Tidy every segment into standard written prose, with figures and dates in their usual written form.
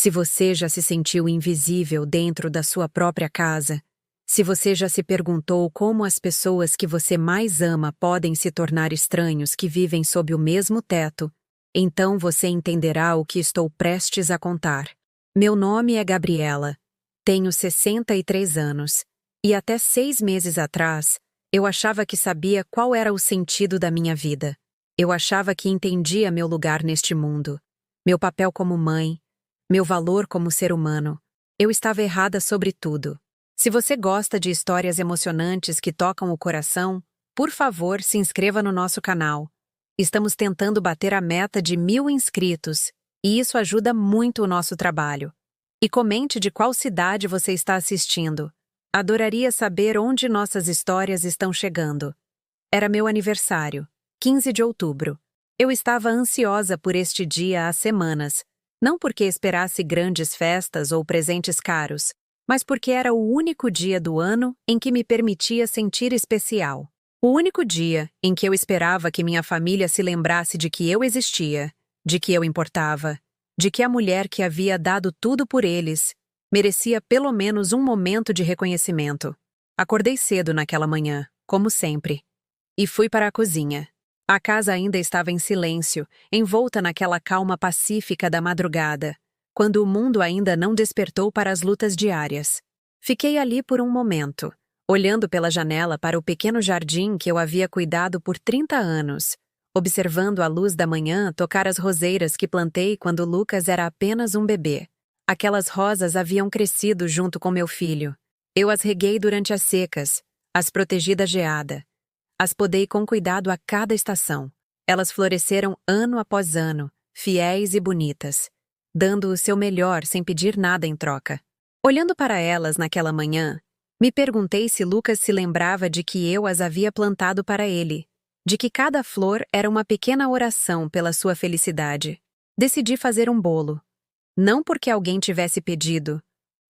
Se você já se sentiu invisível dentro da sua própria casa, se você já se perguntou como as pessoas que você mais ama podem se tornar estranhos que vivem sob o mesmo teto, então você entenderá o que estou prestes a contar. Meu nome é Gabriela, tenho 63 anos, e até 6 meses atrás, eu achava que sabia qual era o sentido da minha vida. Eu achava que entendia meu lugar neste mundo, meu papel como mãe, meu valor como ser humano. Eu estava errada sobre tudo. Se você gosta de histórias emocionantes que tocam o coração, por favor, se inscreva no nosso canal. Estamos tentando bater a meta de 1000 inscritos, e isso ajuda muito o nosso trabalho. E comente de qual cidade você está assistindo. Adoraria saber onde nossas histórias estão chegando. Era meu aniversário, 15 de outubro. Eu estava ansiosa por este dia há semanas, não porque esperasse grandes festas ou presentes caros, mas porque era o único dia do ano em que me permitia sentir especial. O único dia em que eu esperava que minha família se lembrasse de que eu existia, de que eu importava, de que a mulher que havia dado tudo por eles merecia pelo menos um momento de reconhecimento. Acordei cedo naquela manhã, como sempre, e fui para a cozinha. A casa ainda estava em silêncio, envolta naquela calma pacífica da madrugada, quando o mundo ainda não despertou para as lutas diárias. Fiquei ali por um momento, olhando pela janela para o pequeno jardim que eu havia cuidado por 30 anos, observando a luz da manhã tocar as roseiras que plantei quando Lucas era apenas um bebê. Aquelas rosas haviam crescido junto com meu filho. Eu as reguei durante as secas, as protegi da geada. As podei com cuidado a cada estação. Elas floresceram ano após ano, fiéis e bonitas, dando o seu melhor sem pedir nada em troca. Olhando para elas naquela manhã, me perguntei se Lucas se lembrava de que eu as havia plantado para ele, de que cada flor era uma pequena oração pela sua felicidade. Decidi fazer um bolo. Não porque alguém tivesse pedido,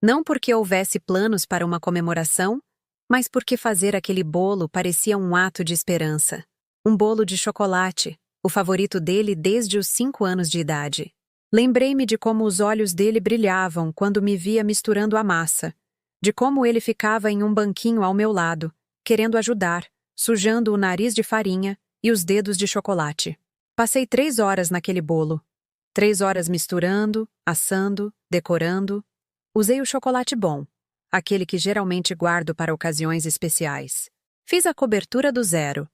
não porque houvesse planos para uma comemoração, mas porque fazer aquele bolo parecia um ato de esperança. Um bolo de chocolate, o favorito dele desde os 5 anos de idade. Lembrei-me de como os olhos dele brilhavam quando me via misturando a massa, de como ele ficava em um banquinho ao meu lado, querendo ajudar, sujando o nariz de farinha e os dedos de chocolate. Passei 3 horas naquele bolo. 3 horas misturando, assando, decorando. Usei o chocolate bom, aquele que geralmente guardo para ocasiões especiais. Fiz a cobertura do zero,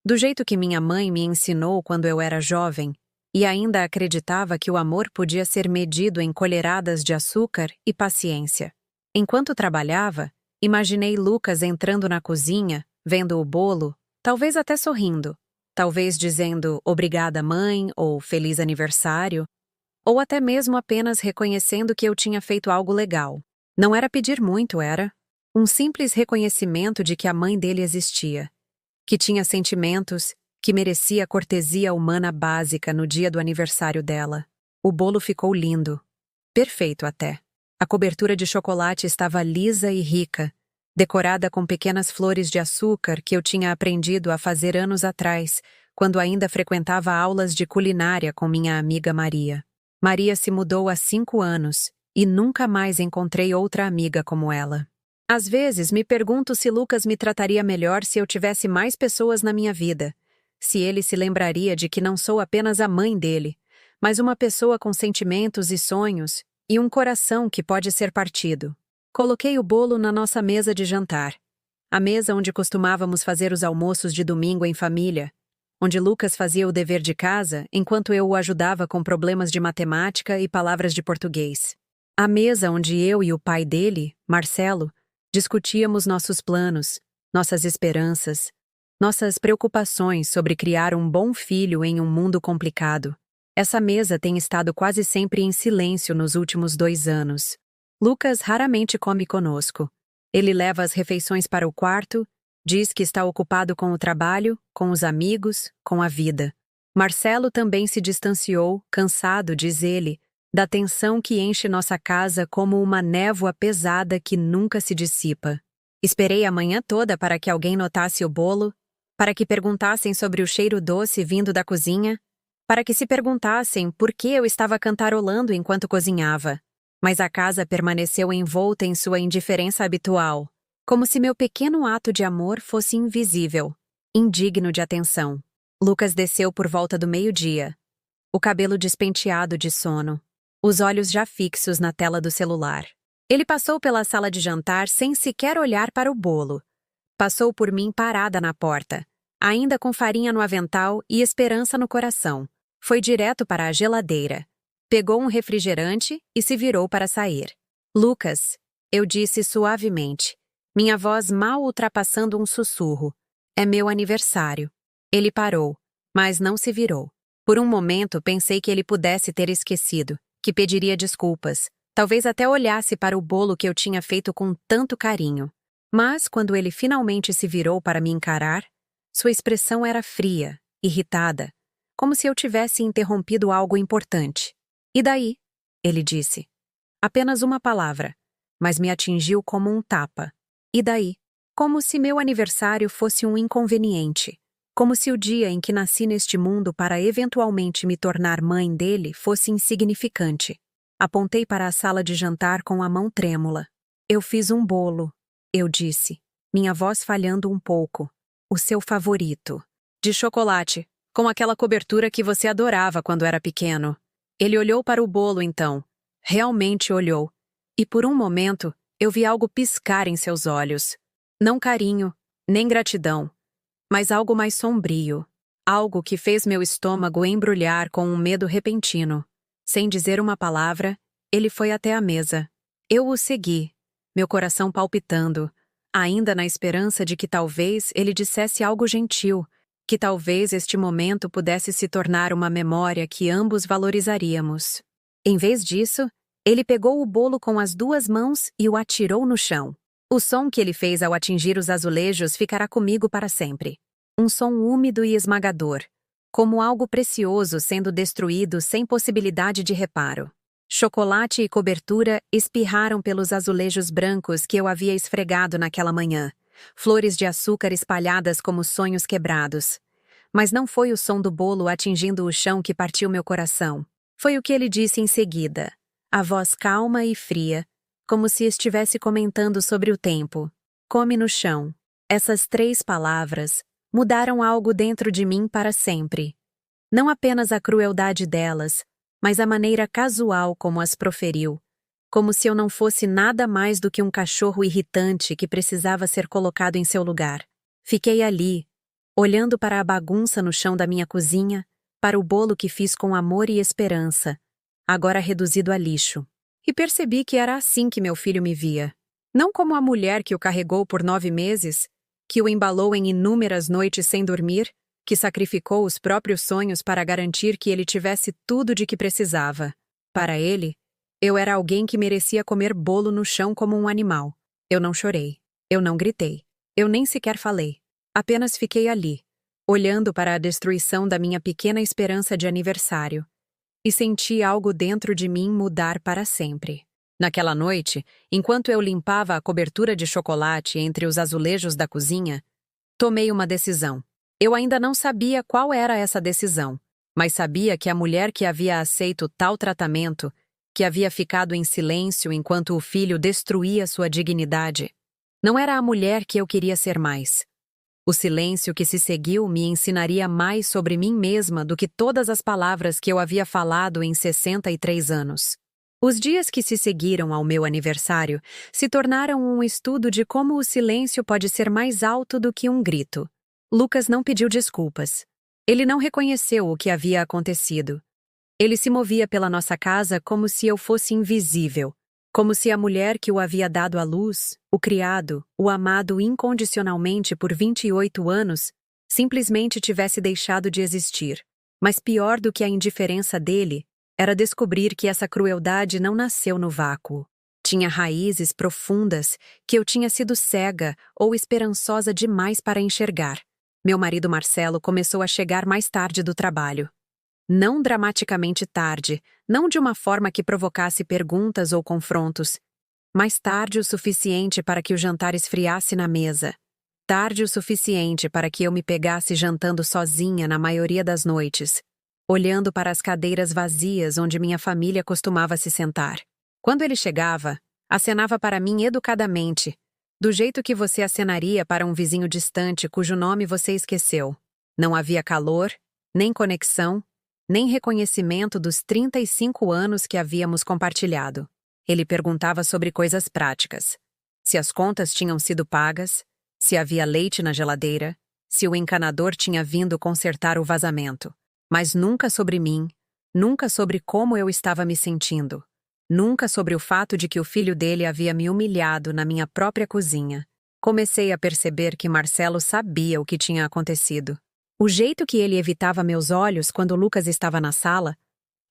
do jeito que minha mãe me ensinou quando eu era jovem, e ainda acreditava que o amor podia ser medido em colheradas de açúcar e paciência. Enquanto trabalhava, imaginei Lucas entrando na cozinha, vendo o bolo, talvez até sorrindo, talvez dizendo obrigada mãe ou feliz aniversário, ou até mesmo apenas reconhecendo que eu tinha feito algo legal. Não era pedir muito, era um simples reconhecimento de que a mãe dele existia, que tinha sentimentos, que merecia a cortesia humana básica no dia do aniversário dela. O bolo ficou lindo, perfeito até. A cobertura de chocolate estava lisa e rica, decorada com pequenas flores de açúcar que eu tinha aprendido a fazer anos atrás, quando ainda frequentava aulas de culinária com minha amiga Maria. Maria se mudou há 5 anos, e nunca mais encontrei outra amiga como ela. Às vezes me pergunto se Lucas me trataria melhor se eu tivesse mais pessoas na minha vida, se ele se lembraria de que não sou apenas a mãe dele, mas uma pessoa com sentimentos e sonhos, e um coração que pode ser partido. Coloquei o bolo na nossa mesa de jantar, a mesa onde costumávamos fazer os almoços de domingo em família, onde Lucas fazia o dever de casa enquanto eu o ajudava com problemas de matemática e palavras de português. A mesa onde eu e o pai dele, Marcelo, discutíamos nossos planos, nossas esperanças, nossas preocupações sobre criar um bom filho em um mundo complicado. Essa mesa tem estado quase sempre em silêncio nos últimos 2 anos. Lucas raramente come conosco. Ele leva as refeições para o quarto, diz que está ocupado com o trabalho, com os amigos, com a vida. Marcelo também se distanciou, cansado, diz ele, da tensão que enche nossa casa como uma névoa pesada que nunca se dissipa. Esperei a manhã toda para que alguém notasse o bolo, para que perguntassem sobre o cheiro doce vindo da cozinha, para que se perguntassem por que eu estava cantarolando enquanto cozinhava. Mas a casa permaneceu envolta em sua indiferença habitual, como se meu pequeno ato de amor fosse invisível, indigno de atenção. Lucas desceu por volta do meio-dia, o cabelo despenteado de sono, os olhos já fixos na tela do celular. Ele passou pela sala de jantar sem sequer olhar para o bolo. Passou por mim parada na porta, ainda com farinha no avental e esperança no coração. Foi direto para a geladeira. Pegou um refrigerante e se virou para sair. Lucas, eu disse suavemente, minha voz mal ultrapassando um sussurro. É meu aniversário. Ele parou, mas não se virou. Por um momento pensei que ele pudesse ter esquecido, que pediria desculpas, talvez até olhasse para o bolo que eu tinha feito com tanto carinho. Mas, quando ele finalmente se virou para me encarar, sua expressão era fria, irritada, como se eu tivesse interrompido algo importante. E daí? Ele disse. Apenas uma palavra, mas me atingiu como um tapa. E daí? Como se meu aniversário fosse um inconveniente. Como se o dia em que nasci neste mundo para eventualmente me tornar mãe dele fosse insignificante. Apontei para a sala de jantar com a mão trêmula. Eu fiz um bolo, eu disse, minha voz falhando um pouco. O seu favorito. De chocolate, com aquela cobertura que você adorava quando era pequeno. Ele olhou para o bolo então. Realmente olhou. E por um momento, eu vi algo piscar em seus olhos. Não carinho, nem gratidão, mas algo mais sombrio. Algo que fez meu estômago embrulhar com um medo repentino. Sem dizer uma palavra, ele foi até a mesa. Eu o segui, meu coração palpitando, ainda na esperança de que talvez ele dissesse algo gentil, que talvez este momento pudesse se tornar uma memória que ambos valorizaríamos. Em vez disso, ele pegou o bolo com as duas mãos e o atirou no chão. O som que ele fez ao atingir os azulejos ficará comigo para sempre. Um som úmido e esmagador, como algo precioso sendo destruído sem possibilidade de reparo. Chocolate e cobertura espirraram pelos azulejos brancos que eu havia esfregado naquela manhã, flores de açúcar espalhadas como sonhos quebrados. Mas não foi o som do bolo atingindo o chão que partiu meu coração. Foi o que ele disse em seguida, a voz calma e fria, como se estivesse comentando sobre o tempo. Come no chão. Essas 3 palavras mudaram algo dentro de mim para sempre. Não apenas a crueldade delas, mas a maneira casual como as proferiu, como se eu não fosse nada mais do que um cachorro irritante que precisava ser colocado em seu lugar. Fiquei ali, olhando para a bagunça no chão da minha cozinha, para o bolo que fiz com amor e esperança, agora reduzido a lixo. E percebi que era assim que meu filho me via. Não como a mulher que o carregou por 9 meses, que o embalou em inúmeras noites sem dormir, que sacrificou os próprios sonhos para garantir que ele tivesse tudo de que precisava. Para ele, eu era alguém que merecia comer bolo no chão como um animal. Eu não chorei. Eu não gritei. Eu nem sequer falei. Apenas fiquei ali, olhando para a destruição da minha pequena esperança de aniversário. E senti algo dentro de mim mudar para sempre. Naquela noite, enquanto eu limpava a cobertura de chocolate entre os azulejos da cozinha, tomei uma decisão. Eu ainda não sabia qual era essa decisão, mas sabia que a mulher que havia aceito tal tratamento, que havia ficado em silêncio enquanto o filho destruía sua dignidade, não era a mulher que eu queria ser mais. O silêncio que se seguiu me ensinaria mais sobre mim mesma do que todas as palavras que eu havia falado em 63 anos. Os dias que se seguiram ao meu aniversário se tornaram um estudo de como o silêncio pode ser mais alto do que um grito. Lucas não pediu desculpas. Ele não reconheceu o que havia acontecido. Ele se movia pela nossa casa como se eu fosse invisível, como se a mulher que o havia dado à luz, o criado, o amado incondicionalmente por 28 anos, simplesmente tivesse deixado de existir. Mas pior do que a indiferença dele, era descobrir que essa crueldade não nasceu no vácuo. Tinha raízes profundas que eu tinha sido cega ou esperançosa demais para enxergar. Meu marido Marcelo começou a chegar mais tarde do trabalho. Não dramaticamente tarde, não de uma forma que provocasse perguntas ou confrontos, mas tarde o suficiente para que o jantar esfriasse na mesa. Tarde o suficiente para que eu me pegasse jantando sozinha na maioria das noites, olhando para as cadeiras vazias onde minha família costumava se sentar. Quando ele chegava, acenava para mim educadamente, do jeito que você acenaria para um vizinho distante cujo nome você esqueceu. Não havia calor, nem conexão, nem reconhecimento dos 35 anos que havíamos compartilhado. Ele perguntava sobre coisas práticas. Se as contas tinham sido pagas, se havia leite na geladeira, se o encanador tinha vindo consertar o vazamento. Mas nunca sobre mim, nunca sobre como eu estava me sentindo. Nunca sobre o fato de que o filho dele havia me humilhado na minha própria cozinha. Comecei a perceber que Marcelo sabia o que tinha acontecido. O jeito que ele evitava meus olhos quando Lucas estava na sala,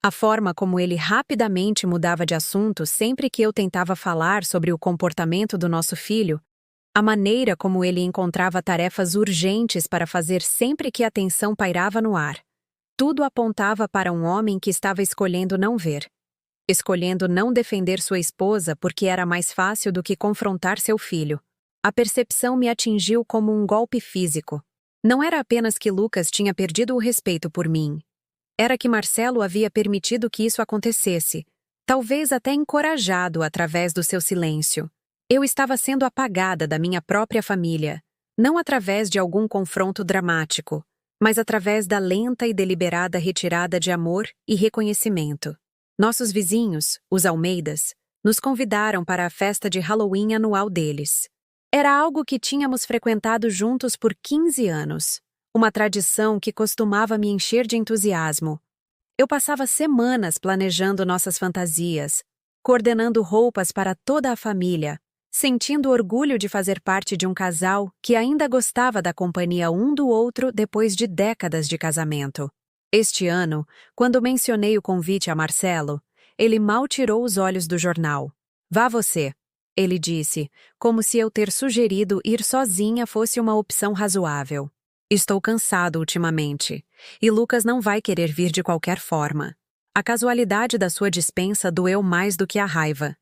a forma como ele rapidamente mudava de assunto sempre que eu tentava falar sobre o comportamento do nosso filho, a maneira como ele encontrava tarefas urgentes para fazer sempre que a tensão pairava no ar. Tudo apontava para um homem que estava escolhendo não ver. Escolhendo não defender sua esposa porque era mais fácil do que confrontar seu filho. A percepção me atingiu como um golpe físico. Não era apenas que Lucas tinha perdido o respeito por mim. Era que Marcelo havia permitido que isso acontecesse, talvez até encorajado através do seu silêncio. Eu estava sendo apagada da minha própria família, não através de algum confronto dramático, mas através da lenta e deliberada retirada de amor e reconhecimento. Nossos vizinhos, os Almeidas, nos convidaram para a festa de Halloween anual deles. Era algo que tínhamos frequentado juntos por 15 anos, uma tradição que costumava me encher de entusiasmo. Eu passava semanas planejando nossas fantasias, coordenando roupas para toda a família, sentindo orgulho de fazer parte de um casal que ainda gostava da companhia um do outro depois de décadas de casamento. Este ano, quando mencionei o convite a Marcelo, ele mal tirou os olhos do jornal. Vá você, ele disse, como se eu ter sugerido ir sozinha fosse uma opção razoável. Estou cansado ultimamente, e Lucas não vai querer vir de qualquer forma. A casualidade da sua dispensa doeu mais do que a raiva.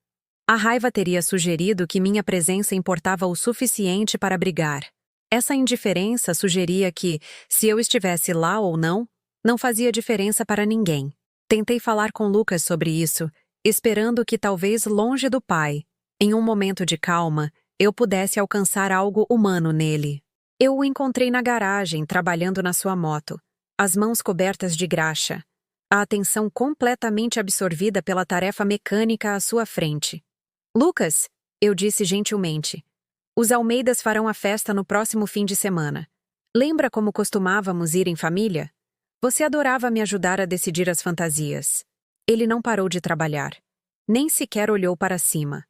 A raiva teria sugerido que minha presença importava o suficiente para brigar. Essa indiferença sugeria que, se eu estivesse lá ou não fazia diferença para ninguém. Tentei falar com Lucas sobre isso, esperando que talvez longe do pai, em um momento de calma, eu pudesse alcançar algo humano nele. Eu o encontrei na garagem, trabalhando na sua moto, as mãos cobertas de graxa, a atenção completamente absorvida pela tarefa mecânica à sua frente. Lucas, eu disse gentilmente, os Almeidas farão a festa no próximo fim de semana. Lembra como costumávamos ir em família? Você adorava me ajudar a decidir as fantasias. Ele não parou de trabalhar. Nem sequer olhou para cima.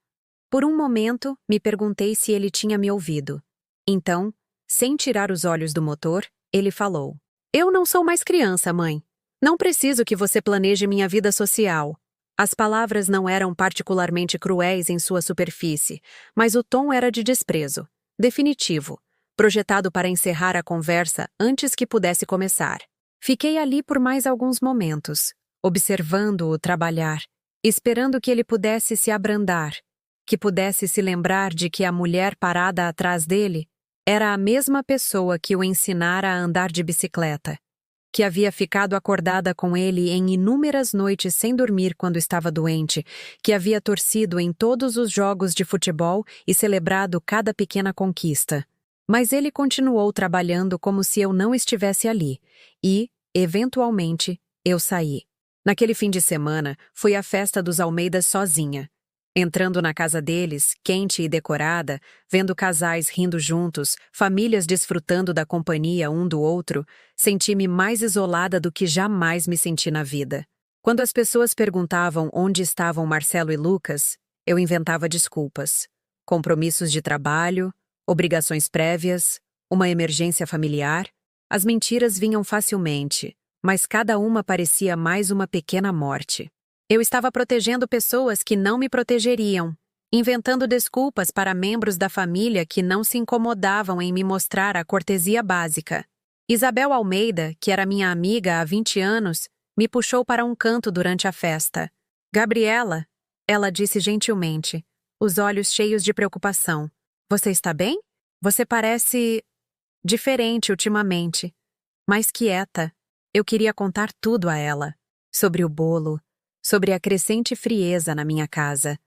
Por um momento, me perguntei se ele tinha me ouvido. Então, sem tirar os olhos do motor, ele falou. Eu não sou mais criança, mãe. Não preciso que você planeje minha vida social. As palavras não eram particularmente cruéis em sua superfície, mas o tom era de desprezo, definitivo, projetado para encerrar a conversa antes que pudesse começar. Fiquei ali por mais alguns momentos, observando-o trabalhar, esperando que ele pudesse se abrandar, que pudesse se lembrar de que a mulher parada atrás dele era a mesma pessoa que o ensinara a andar de bicicleta, que havia ficado acordada com ele em inúmeras noites sem dormir quando estava doente, que havia torcido em todos os jogos de futebol e celebrado cada pequena conquista. Mas ele continuou trabalhando como se eu não estivesse ali, e, eventualmente, eu saí. Naquele fim de semana, fui à festa dos Almeidas sozinha. Entrando na casa deles, quente e decorada, vendo casais rindo juntos, famílias desfrutando da companhia um do outro, senti-me mais isolada do que jamais me senti na vida. Quando as pessoas perguntavam onde estavam Marcelo e Lucas, eu inventava desculpas. Compromissos de trabalho, obrigações prévias, uma emergência familiar. As mentiras vinham facilmente, mas cada uma parecia mais uma pequena morte. Eu estava protegendo pessoas que não me protegeriam, inventando desculpas para membros da família que não se incomodavam em me mostrar a cortesia básica. Isabel Almeida, que era minha amiga há 20 anos, me puxou para um canto durante a festa. Gabriela, ela disse gentilmente, os olhos cheios de preocupação. Você está bem? Você parece diferente ultimamente, mas quieta. Eu queria contar tudo a ela. Sobre o bolo, sobre a crescente frieza na minha casa,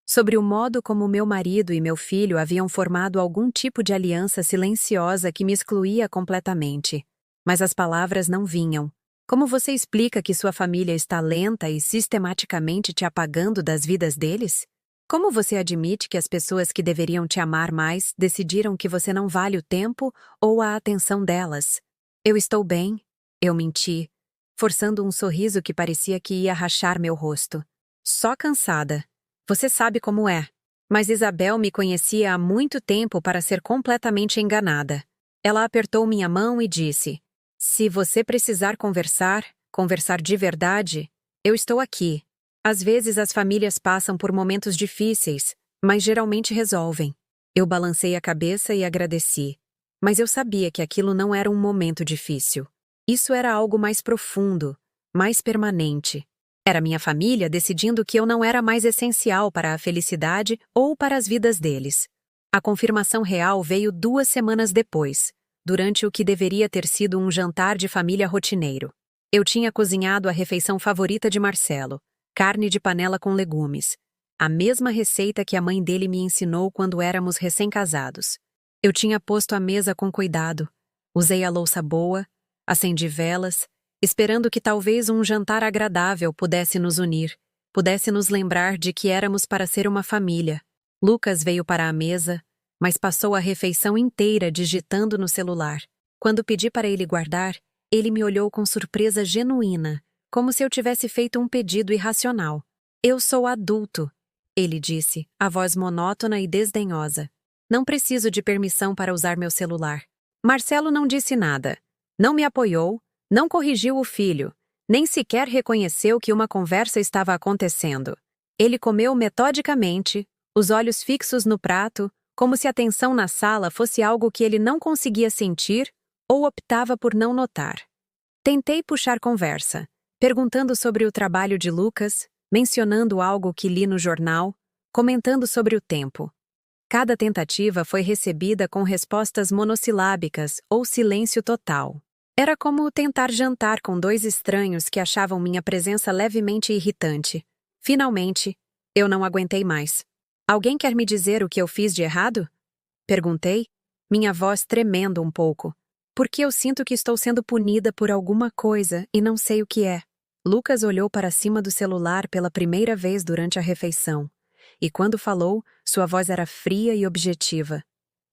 sobre o modo como meu marido e meu filho haviam formado algum tipo de aliança silenciosa que me excluía completamente. Mas as palavras não vinham. Como você explica que sua família está lenta e sistematicamente te apagando das vidas deles? Como você admite que as pessoas que deveriam te amar mais decidiram que você não vale o tempo ou a atenção delas? Eu estou bem, eu menti, forçando um sorriso que parecia que ia rachar meu rosto. Só cansada. Você sabe como é. Mas Isabel me conhecia há muito tempo para ser completamente enganada. Ela apertou minha mão e disse: "Se você precisar conversar, conversar de verdade, eu estou aqui. Às vezes as famílias passam por momentos difíceis, mas geralmente resolvem." Eu balancei a cabeça e agradeci. Mas eu sabia que aquilo não era um momento difícil. Isso era algo mais profundo, mais permanente. Era minha família decidindo que eu não era mais essencial para a felicidade ou para as vidas deles. A confirmação real veio 2 semanas depois, durante o que deveria ter sido um jantar de família rotineiro. Eu tinha cozinhado a refeição favorita de Marcelo, carne de panela com legumes, a mesma receita que a mãe dele me ensinou quando éramos recém-casados. Eu tinha posto a mesa com cuidado, usei a louça boa, acendi velas, esperando que talvez um jantar agradável pudesse nos unir, pudesse nos lembrar de que éramos para ser uma família. Lucas veio para a mesa, mas passou a refeição inteira digitando no celular. Quando pedi para ele guardar, ele me olhou com surpresa genuína, como se eu tivesse feito um pedido irracional. "Eu sou adulto", ele disse, a voz monótona e desdenhosa. "Não preciso de permissão para usar meu celular." Marcelo não disse nada. Não me apoiou, não corrigiu o filho, nem sequer reconheceu que uma conversa estava acontecendo. Ele comeu metodicamente, os olhos fixos no prato, como se a tensão na sala fosse algo que ele não conseguia sentir ou optava por não notar. Tentei puxar conversa, perguntando sobre o trabalho de Lucas, mencionando algo que li no jornal, comentando sobre o tempo. Cada tentativa foi recebida com respostas monossilábicas ou silêncio total. Era como tentar jantar com dois estranhos que achavam minha presença levemente irritante. Finalmente, eu não aguentei mais. "Alguém quer me dizer o que eu fiz de errado?" Perguntei, minha voz tremendo um pouco. "Porque eu sinto que estou sendo punida por alguma coisa e não sei o que é." Lucas olhou para cima do celular pela primeira vez durante a refeição. E quando falou, sua voz era fria e objetiva.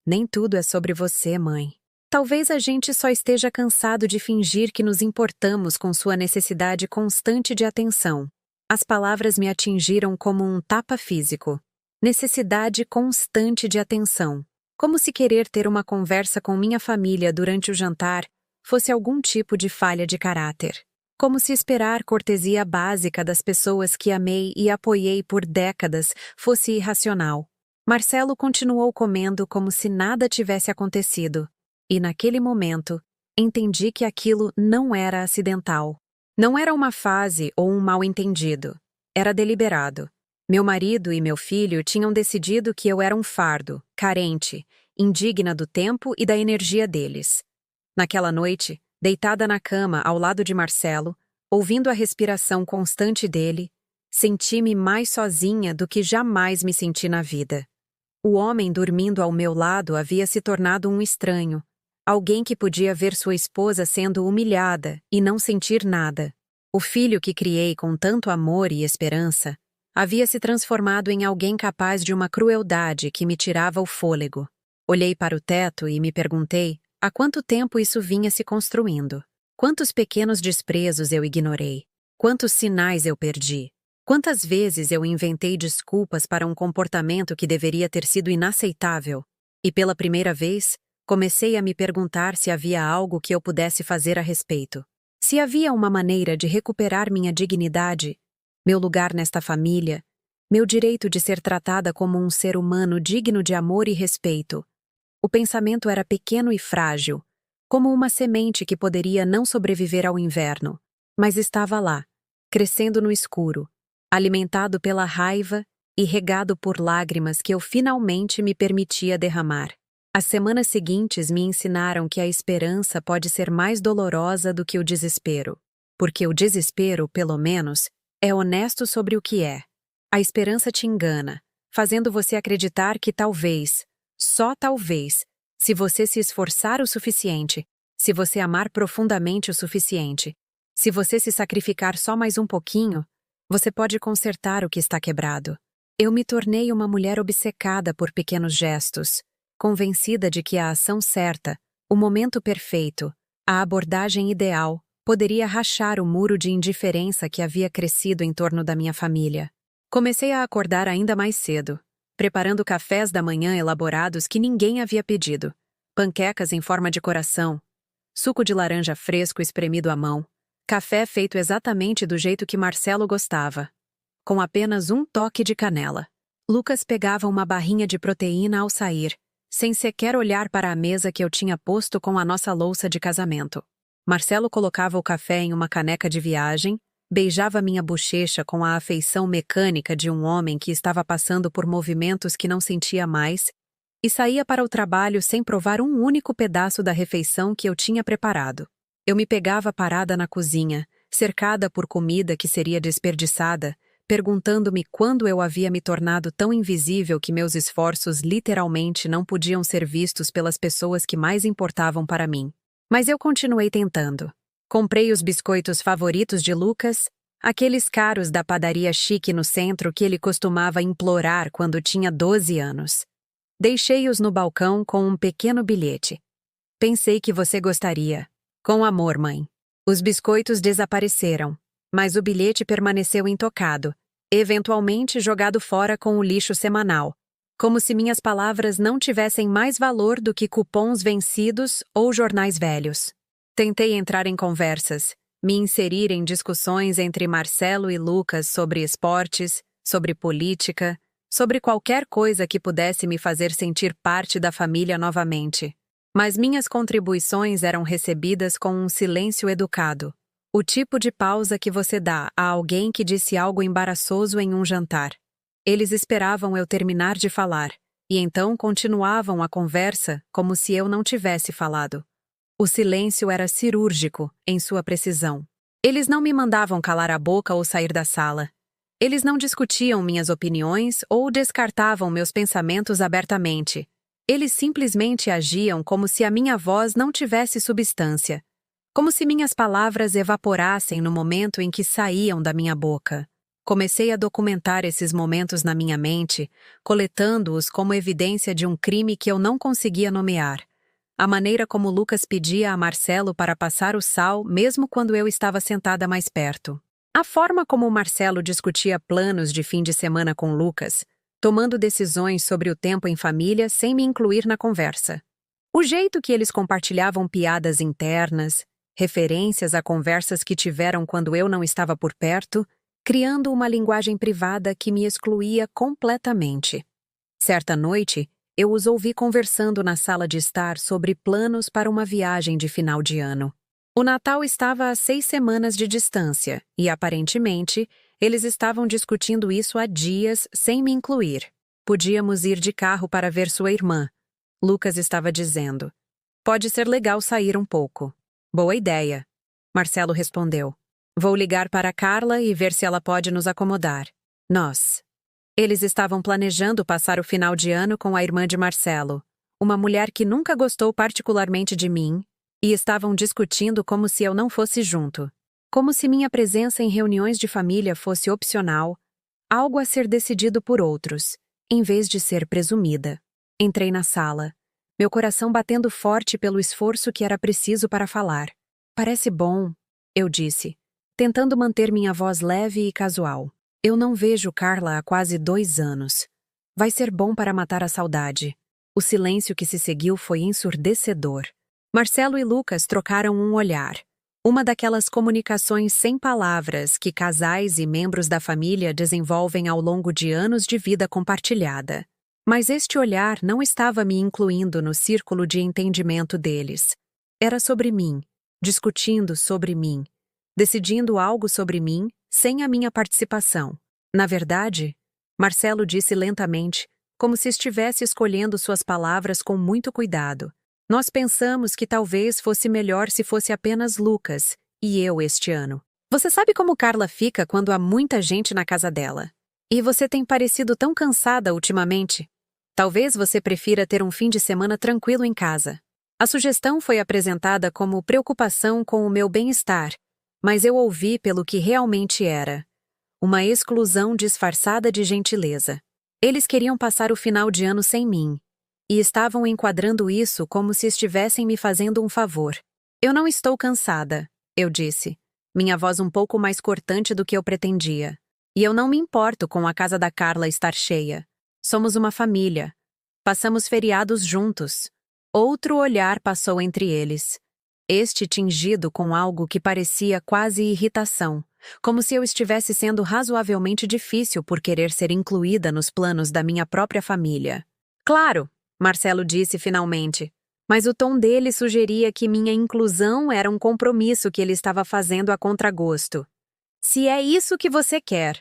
"Nem tudo é sobre você, mãe. Talvez a gente só esteja cansado de fingir que nos importamos com sua necessidade constante de atenção." As palavras me atingiram como um tapa físico. Necessidade constante de atenção. Como se querer ter uma conversa com minha família durante o jantar fosse algum tipo de falha de caráter. Como se esperar cortesia básica das pessoas que amei e apoiei por décadas fosse irracional. Marcelo continuou comendo como se nada tivesse acontecido. E naquele momento, entendi que aquilo não era acidental. Não era uma fase ou um mal-entendido. Era deliberado. Meu marido e meu filho tinham decidido que eu era um fardo, carente, indigna do tempo e da energia deles. Naquela noite, deitada na cama ao lado de Marcelo, ouvindo a respiração constante dele, senti-me mais sozinha do que jamais me senti na vida. O homem dormindo ao meu lado havia se tornado um estranho, alguém que podia ver sua esposa sendo humilhada e não sentir nada. O filho que criei com tanto amor e esperança havia se transformado em alguém capaz de uma crueldade que me tirava o fôlego. Olhei para o teto e me perguntei há quanto tempo isso vinha se construindo. Quantos pequenos desprezos eu ignorei? Quantos sinais eu perdi? Quantas vezes eu inventei desculpas para um comportamento que deveria ter sido inaceitável? E pela primeira vez, comecei a me perguntar se havia algo que eu pudesse fazer a respeito. Se havia uma maneira de recuperar minha dignidade, meu lugar nesta família, meu direito de ser tratada como um ser humano digno de amor e respeito. O pensamento era pequeno e frágil, como uma semente que poderia não sobreviver ao inverno, mas estava lá, crescendo no escuro, alimentado pela raiva e regado por lágrimas que eu finalmente me permitia derramar. As semanas seguintes me ensinaram que a esperança pode ser mais dolorosa do que o desespero, porque o desespero, pelo menos, É honesto sobre o que é. A esperança te engana, fazendo você acreditar que talvez, só talvez, se você se esforçar o suficiente, se você amar profundamente o suficiente, se você se sacrificar só mais um pouquinho, você pode consertar o que está quebrado. Eu me tornei uma mulher obcecada por pequenos gestos, convencida de que a ação certa, o momento perfeito, a abordagem ideal, poderia rachar o muro de indiferença que havia crescido em torno da minha família. Comecei a acordar ainda mais cedo, preparando cafés da manhã elaborados que ninguém havia pedido, panquecas em forma de coração, suco de laranja fresco espremido à mão, café feito exatamente do jeito que Marcelo gostava, com apenas um toque de canela. Lucas pegava uma barrinha de proteína ao sair, sem sequer olhar para a mesa que eu tinha posto com a nossa louça de casamento. Marcelo colocava o café em uma caneca de viagem, beijava minha bochecha com a afeição mecânica de um homem que estava passando por movimentos que não sentia mais, e saía para o trabalho sem provar um único pedaço da refeição que eu tinha preparado. Eu me pegava parada na cozinha, cercada por comida que seria desperdiçada, perguntando-me quando eu havia me tornado tão invisível que meus esforços literalmente não podiam ser vistos pelas pessoas que mais importavam para mim. Mas eu continuei tentando. Comprei os biscoitos favoritos de Lucas, aqueles caros da padaria chique no centro que ele costumava implorar quando tinha 12 anos. Deixei-os no balcão com um pequeno bilhete. Pensei que você gostaria. Com amor, mãe. Os biscoitos desapareceram, mas o bilhete permaneceu intocado, eventualmente jogado fora com o lixo semanal, como se minhas palavras não tivessem mais valor do que cupons vencidos ou jornais velhos. Tentei entrar em conversas, me inserir em discussões entre Marcelo e Lucas sobre esportes, sobre política, sobre qualquer coisa que pudesse me fazer sentir parte da família novamente. Mas minhas contribuições eram recebidas com um silêncio educado. O tipo de pausa que você dá a alguém que disse algo embaraçoso em um jantar. Eles esperavam eu terminar de falar, e então continuavam a conversa como se eu não tivesse falado. O silêncio era cirúrgico em sua precisão. Eles não me mandavam calar a boca ou sair da sala. Eles não discutiam minhas opiniões ou descartavam meus pensamentos abertamente. Eles simplesmente agiam como se a minha voz não tivesse substância, como se minhas palavras evaporassem no momento em que saíam da minha boca. Comecei a documentar esses momentos na minha mente, coletando-os como evidência de um crime que eu não conseguia nomear. A maneira como Lucas pedia a Marcelo para passar o sal mesmo quando eu estava sentada mais perto. A forma como Marcelo discutia planos de fim de semana com Lucas, tomando decisões sobre o tempo em família sem me incluir na conversa. O jeito que eles compartilhavam piadas internas, referências a conversas que tiveram quando eu não estava por perto, criando uma linguagem privada que me excluía completamente. Certa noite, eu os ouvi conversando na sala de estar sobre planos para uma viagem de final de ano. O Natal estava a 6 semanas de distância e, aparentemente, eles estavam discutindo isso há dias sem me incluir. Podíamos ir de carro para ver sua irmã. Lucas estava dizendo. Pode ser legal sair um pouco. Boa ideia. Marcelo respondeu. Vou ligar para Carla e ver se ela pode nos acomodar. Eles estavam planejando passar o final de ano com a irmã de Marcelo, uma mulher que nunca gostou particularmente de mim, e estavam discutindo como se eu não fosse junto. Como se minha presença em reuniões de família fosse opcional, algo a ser decidido por outros, em vez de ser presumida. Entrei na sala, meu coração batendo forte pelo esforço que era preciso para falar. Parece bom, eu disse, tentando manter minha voz leve e casual. Eu não vejo Carla há quase 2 anos. Vai ser bom para matar a saudade. O silêncio que se seguiu foi ensurdecedor. Marcelo e Lucas trocaram um olhar. Uma daquelas comunicações sem palavras que casais e membros da família desenvolvem ao longo de anos de vida compartilhada. Mas este olhar não estava me incluindo no círculo de entendimento deles. Era sobre mim, discutindo sobre mim, decidindo algo sobre mim sem a minha participação. Na verdade, Marcelo disse lentamente, como se estivesse escolhendo suas palavras com muito cuidado. Nós pensamos que talvez fosse melhor se fosse apenas Lucas e eu este ano. Você sabe como Carla fica quando há muita gente na casa dela? E você tem parecido tão cansada ultimamente? Talvez você prefira ter um fim de semana tranquilo em casa. A sugestão foi apresentada como preocupação com o meu bem-estar, mas eu ouvi pelo que realmente era: uma exclusão disfarçada de gentileza. Eles queriam passar o final de ano sem mim, e estavam enquadrando isso como se estivessem me fazendo um favor. Eu não estou cansada, eu disse, minha voz um pouco mais cortante do que eu pretendia. E eu não me importo com a casa da Carla estar cheia. Somos uma família. Passamos feriados juntos. Outro olhar passou entre eles. Este tingido com algo que parecia quase irritação, como se eu estivesse sendo razoavelmente difícil por querer ser incluída nos planos da minha própria família. Claro, Marcelo disse finalmente, mas o tom dele sugeria que minha inclusão era um compromisso que ele estava fazendo a contragosto. Se é isso que você quer.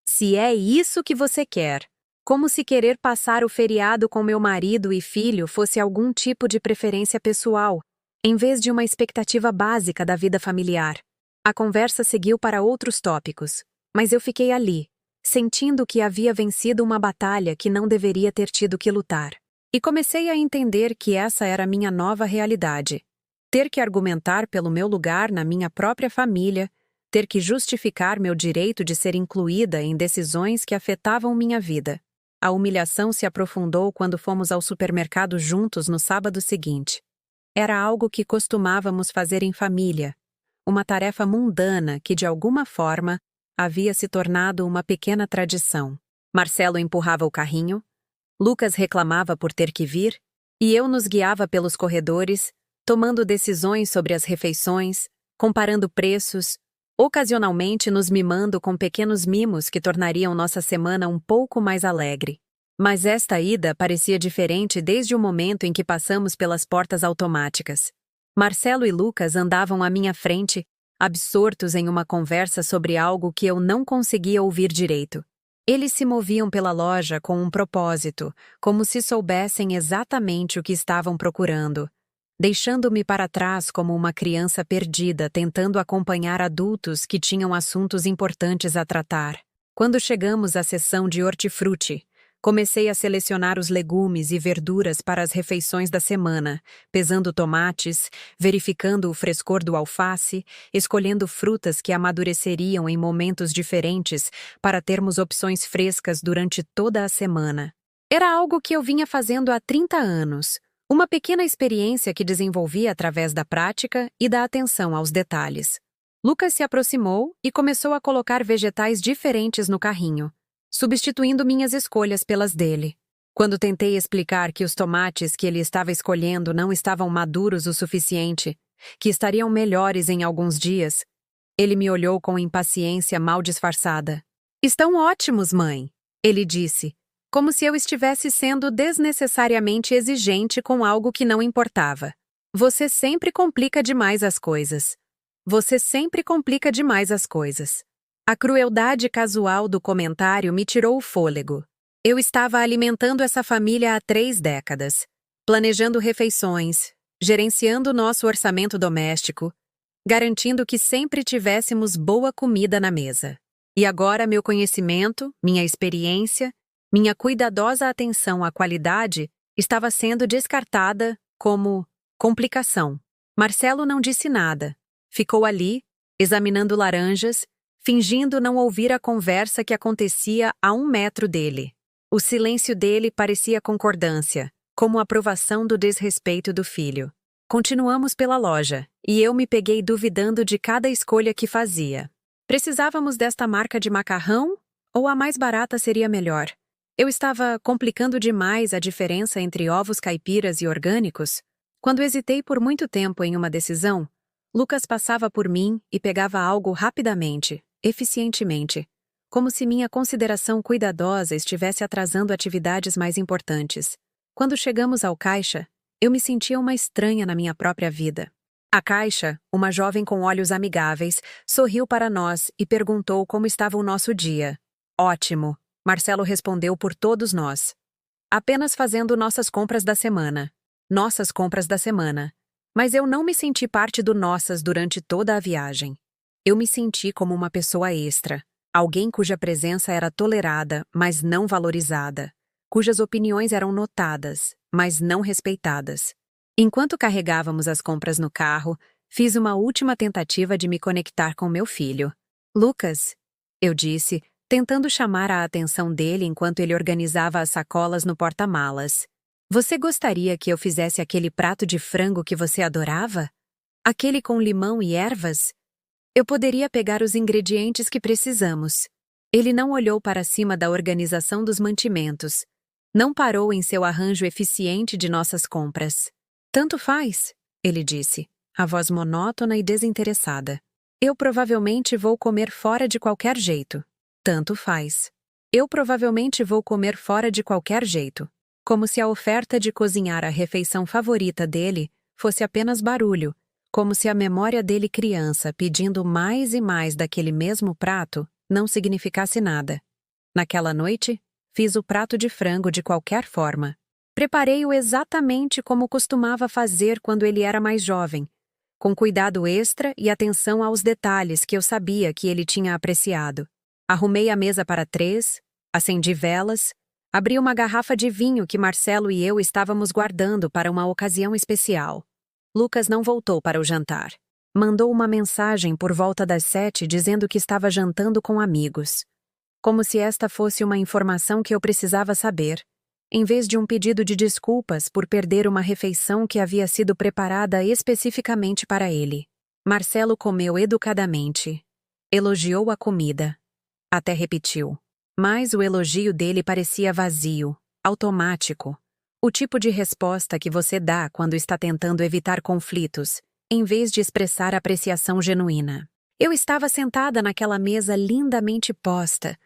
Se é isso que você quer. Como se querer passar o feriado com meu marido e filho fosse algum tipo de preferência pessoal, em vez de uma expectativa básica da vida familiar. A conversa seguiu para outros tópicos, mas eu fiquei ali, sentindo que havia vencido uma batalha que não deveria ter tido que lutar. E comecei a entender que essa era a minha nova realidade. Ter que argumentar pelo meu lugar na minha própria família, ter que justificar meu direito de ser incluída em decisões que afetavam minha vida. A humilhação se aprofundou quando fomos ao supermercado juntos no sábado seguinte. Era algo que costumávamos fazer em família, uma tarefa mundana que, de alguma forma, havia se tornado uma pequena tradição. Marcelo empurrava o carrinho, Lucas reclamava por ter que vir, e eu nos guiava pelos corredores, tomando decisões sobre as refeições, comparando preços, ocasionalmente nos mimando com pequenos mimos que tornariam nossa semana um pouco mais alegre. Mas esta ida parecia diferente desde o momento em que passamos pelas portas automáticas. Marcelo e Lucas andavam à minha frente, absortos em uma conversa sobre algo que eu não conseguia ouvir direito. Eles se moviam pela loja com um propósito, como se soubessem exatamente o que estavam procurando, deixando-me para trás como uma criança perdida tentando acompanhar adultos que tinham assuntos importantes a tratar. Quando chegamos à seção de hortifruti, comecei a selecionar os legumes e verduras para as refeições da semana, pesando tomates, verificando o frescor do alface, escolhendo frutas que amadureceriam em momentos diferentes para termos opções frescas durante toda a semana. Era algo que eu vinha fazendo há 30 anos, uma pequena experiência que desenvolvi através da prática e da atenção aos detalhes. Lucas se aproximou e começou a colocar vegetais diferentes no carrinho, substituindo minhas escolhas pelas dele. Quando tentei explicar que os tomates que ele estava escolhendo não estavam maduros o suficiente, que estariam melhores em alguns dias, ele me olhou com impaciência mal disfarçada. "Estão ótimos, mãe", ele disse, como se eu estivesse sendo desnecessariamente exigente com algo que não importava. "Você sempre complica demais as coisas. Você sempre complica demais as coisas." A crueldade casual do comentário me tirou o fôlego. Eu estava alimentando essa família há 3 décadas, planejando refeições, gerenciando nosso orçamento doméstico, garantindo que sempre tivéssemos boa comida na mesa. E agora meu conhecimento, minha experiência, minha cuidadosa atenção à qualidade estava sendo descartada como complicação. Marcelo não disse nada. Ficou ali, examinando laranjas, fingindo não ouvir a conversa que acontecia a 1 metro dele. O silêncio dele parecia concordância, como aprovação do desrespeito do filho. Continuamos pela loja, e eu me peguei duvidando de cada escolha que fazia. Precisávamos desta marca de macarrão? Ou a mais barata seria melhor? Eu estava complicando demais a diferença entre ovos caipiras e orgânicos? Quando hesitei por muito tempo em uma decisão, Lucas passava por mim e pegava algo rapidamente, eficientemente, como se minha consideração cuidadosa estivesse atrasando atividades mais importantes. Quando chegamos ao caixa, eu me sentia uma estranha na minha própria vida. A caixa, uma jovem com olhos amigáveis, sorriu para nós e perguntou como estava o nosso dia. "Ótimo", Marcelo respondeu por todos nós. "Apenas fazendo nossas compras da semana." Nossas compras da semana. Mas eu não me senti parte do nossas durante toda a viagem. Eu me senti como uma pessoa extra, alguém cuja presença era tolerada, mas não valorizada, cujas opiniões eram notadas, mas não respeitadas. Enquanto carregávamos as compras no carro, fiz uma última tentativa de me conectar com meu filho. Lucas, eu disse, tentando chamar a atenção dele enquanto ele organizava as sacolas no porta-malas. Você gostaria que eu fizesse aquele prato de frango que você adorava? Aquele com limão e ervas? Eu poderia pegar os ingredientes que precisamos. Ele não olhou para cima da organização dos mantimentos. Não parou em seu arranjo eficiente de nossas compras. Tanto faz, ele disse, a voz monótona e desinteressada. Eu provavelmente vou comer fora de qualquer jeito. Tanto faz. Eu provavelmente vou comer fora de qualquer jeito. Como se a oferta de cozinhar a refeição favorita dele fosse apenas barulho, como se a memória dele criança pedindo mais e mais daquele mesmo prato não significasse nada. Naquela noite, fiz o prato de frango de qualquer forma. Preparei-o exatamente como costumava fazer quando ele era mais jovem, com cuidado extra e atenção aos detalhes que eu sabia que ele tinha apreciado. Arrumei a mesa para 3, acendi velas, abri uma garrafa de vinho que Marcelo e eu estávamos guardando para uma ocasião especial. Lucas não voltou para o jantar. Mandou uma mensagem por volta das 7 dizendo que estava jantando com amigos. Como se esta fosse uma informação que eu precisava saber, em vez de um pedido de desculpas por perder uma refeição que havia sido preparada especificamente para ele. Marcelo comeu educadamente. Elogiou a comida. Até repetiu. Mas o elogio dele parecia vazio, automático. O tipo de resposta que você dá quando está tentando evitar conflitos, em vez de expressar apreciação genuína. Eu estava sentada naquela mesa lindamente posta,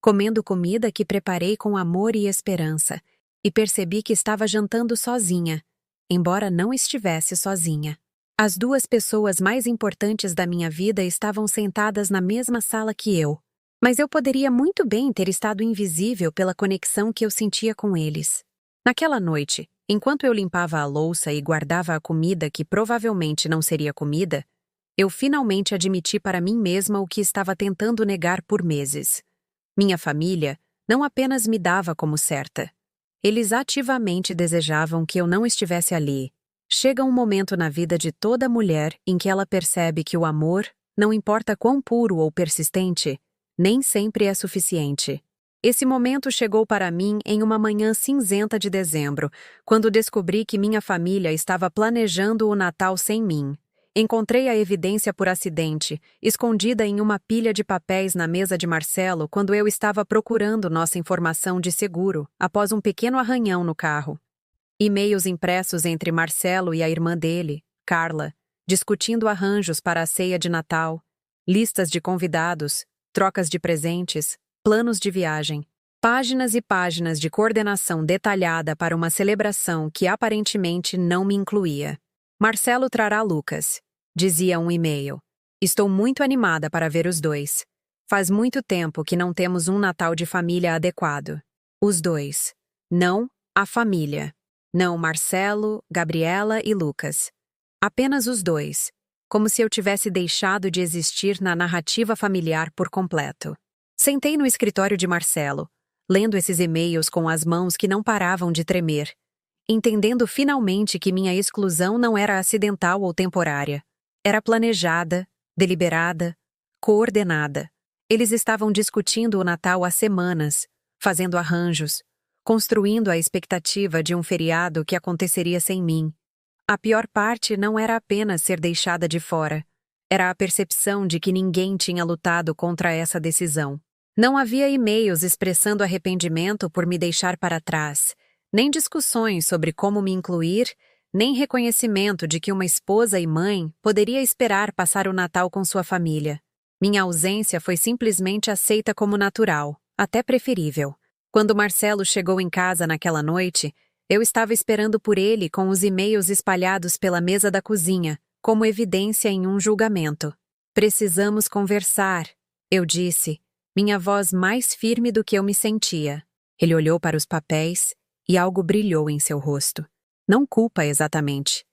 comendo comida que preparei com amor e esperança, e percebi que estava jantando sozinha, embora não estivesse sozinha. As duas pessoas mais importantes da minha vida estavam sentadas na mesma sala que eu, mas eu poderia muito bem ter estado invisível pela conexão que eu sentia com eles. Naquela noite, enquanto eu limpava a louça e guardava a comida que provavelmente não seria comida, eu finalmente admiti para mim mesma o que estava tentando negar por meses. Minha família não apenas me dava como certa. Eles ativamente desejavam que eu não estivesse ali. Chega um momento na vida de toda mulher em que ela percebe que o amor, não importa quão puro ou persistente, nem sempre é suficiente. Esse momento chegou para mim em uma manhã cinzenta de dezembro, quando descobri que minha família estava planejando o Natal sem mim. Encontrei a evidência por acidente, escondida em uma pilha de papéis na mesa de Marcelo quando eu estava procurando nossa informação de seguro, após um pequeno arranhão no carro. E-mails impressos entre Marcelo e a irmã dele, Carla, discutindo arranjos para a ceia de Natal, listas de convidados, trocas de presentes, planos de viagem, páginas e páginas de coordenação detalhada para uma celebração que aparentemente não me incluía. Marcelo trará Lucas, dizia um e-mail. Estou muito animada para ver os dois. Faz muito tempo que não temos um Natal de família adequado. Os dois. Não a família. Não Marcelo, Gabriela e Lucas. Apenas os dois. Como se eu tivesse deixado de existir na narrativa familiar por completo. Sentei no escritório de Marcelo, lendo esses e-mails com as mãos que não paravam de tremer, entendendo finalmente que minha exclusão não era acidental ou temporária. Era planejada, deliberada, coordenada. Eles estavam discutindo o Natal há semanas, fazendo arranjos, construindo a expectativa de um feriado que aconteceria sem mim. A pior parte não era apenas ser deixada de fora. Era a percepção de que ninguém tinha lutado contra essa decisão. Não havia e-mails expressando arrependimento por me deixar para trás, nem discussões sobre como me incluir, nem reconhecimento de que uma esposa e mãe poderia esperar passar o Natal com sua família. Minha ausência foi simplesmente aceita como natural, até preferível. Quando Marcelo chegou em casa naquela noite, eu estava esperando por ele com os e-mails espalhados pela mesa da cozinha, como evidência em um julgamento. Precisamos conversar, eu disse, minha voz mais firme do que eu me sentia. Ele olhou para os papéis e algo brilhou em seu rosto. Não culpa exatamente.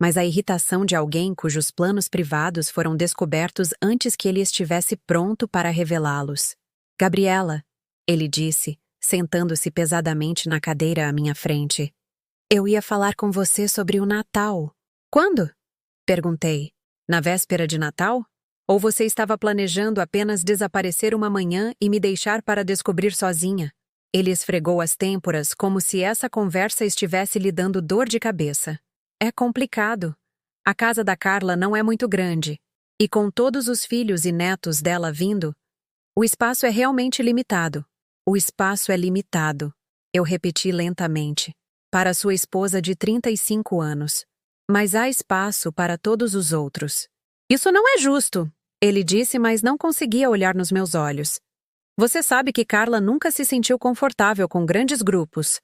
mas a irritação de alguém cujos planos privados foram descobertos antes que ele estivesse pronto para revelá-los. Gabriela, ele disse, sentando-se pesadamente na cadeira à minha frente. Eu ia falar com você sobre o Natal. Quando? Perguntei. Na véspera de Natal? Ou você estava planejando apenas desaparecer uma manhã e me deixar para descobrir sozinha? Ele esfregou as têmporas como se essa conversa estivesse lhe dando dor de cabeça. É complicado. A casa da Carla não é muito grande. E com todos os filhos e netos dela vindo, o espaço é realmente limitado. O espaço é limitado. Eu repeti lentamente. Para sua esposa de 35 anos. Mas há espaço para todos os outros. Isso não é justo, ele disse, mas não conseguia olhar nos meus olhos. Você sabe que Carla nunca se sentiu confortável com grandes grupos.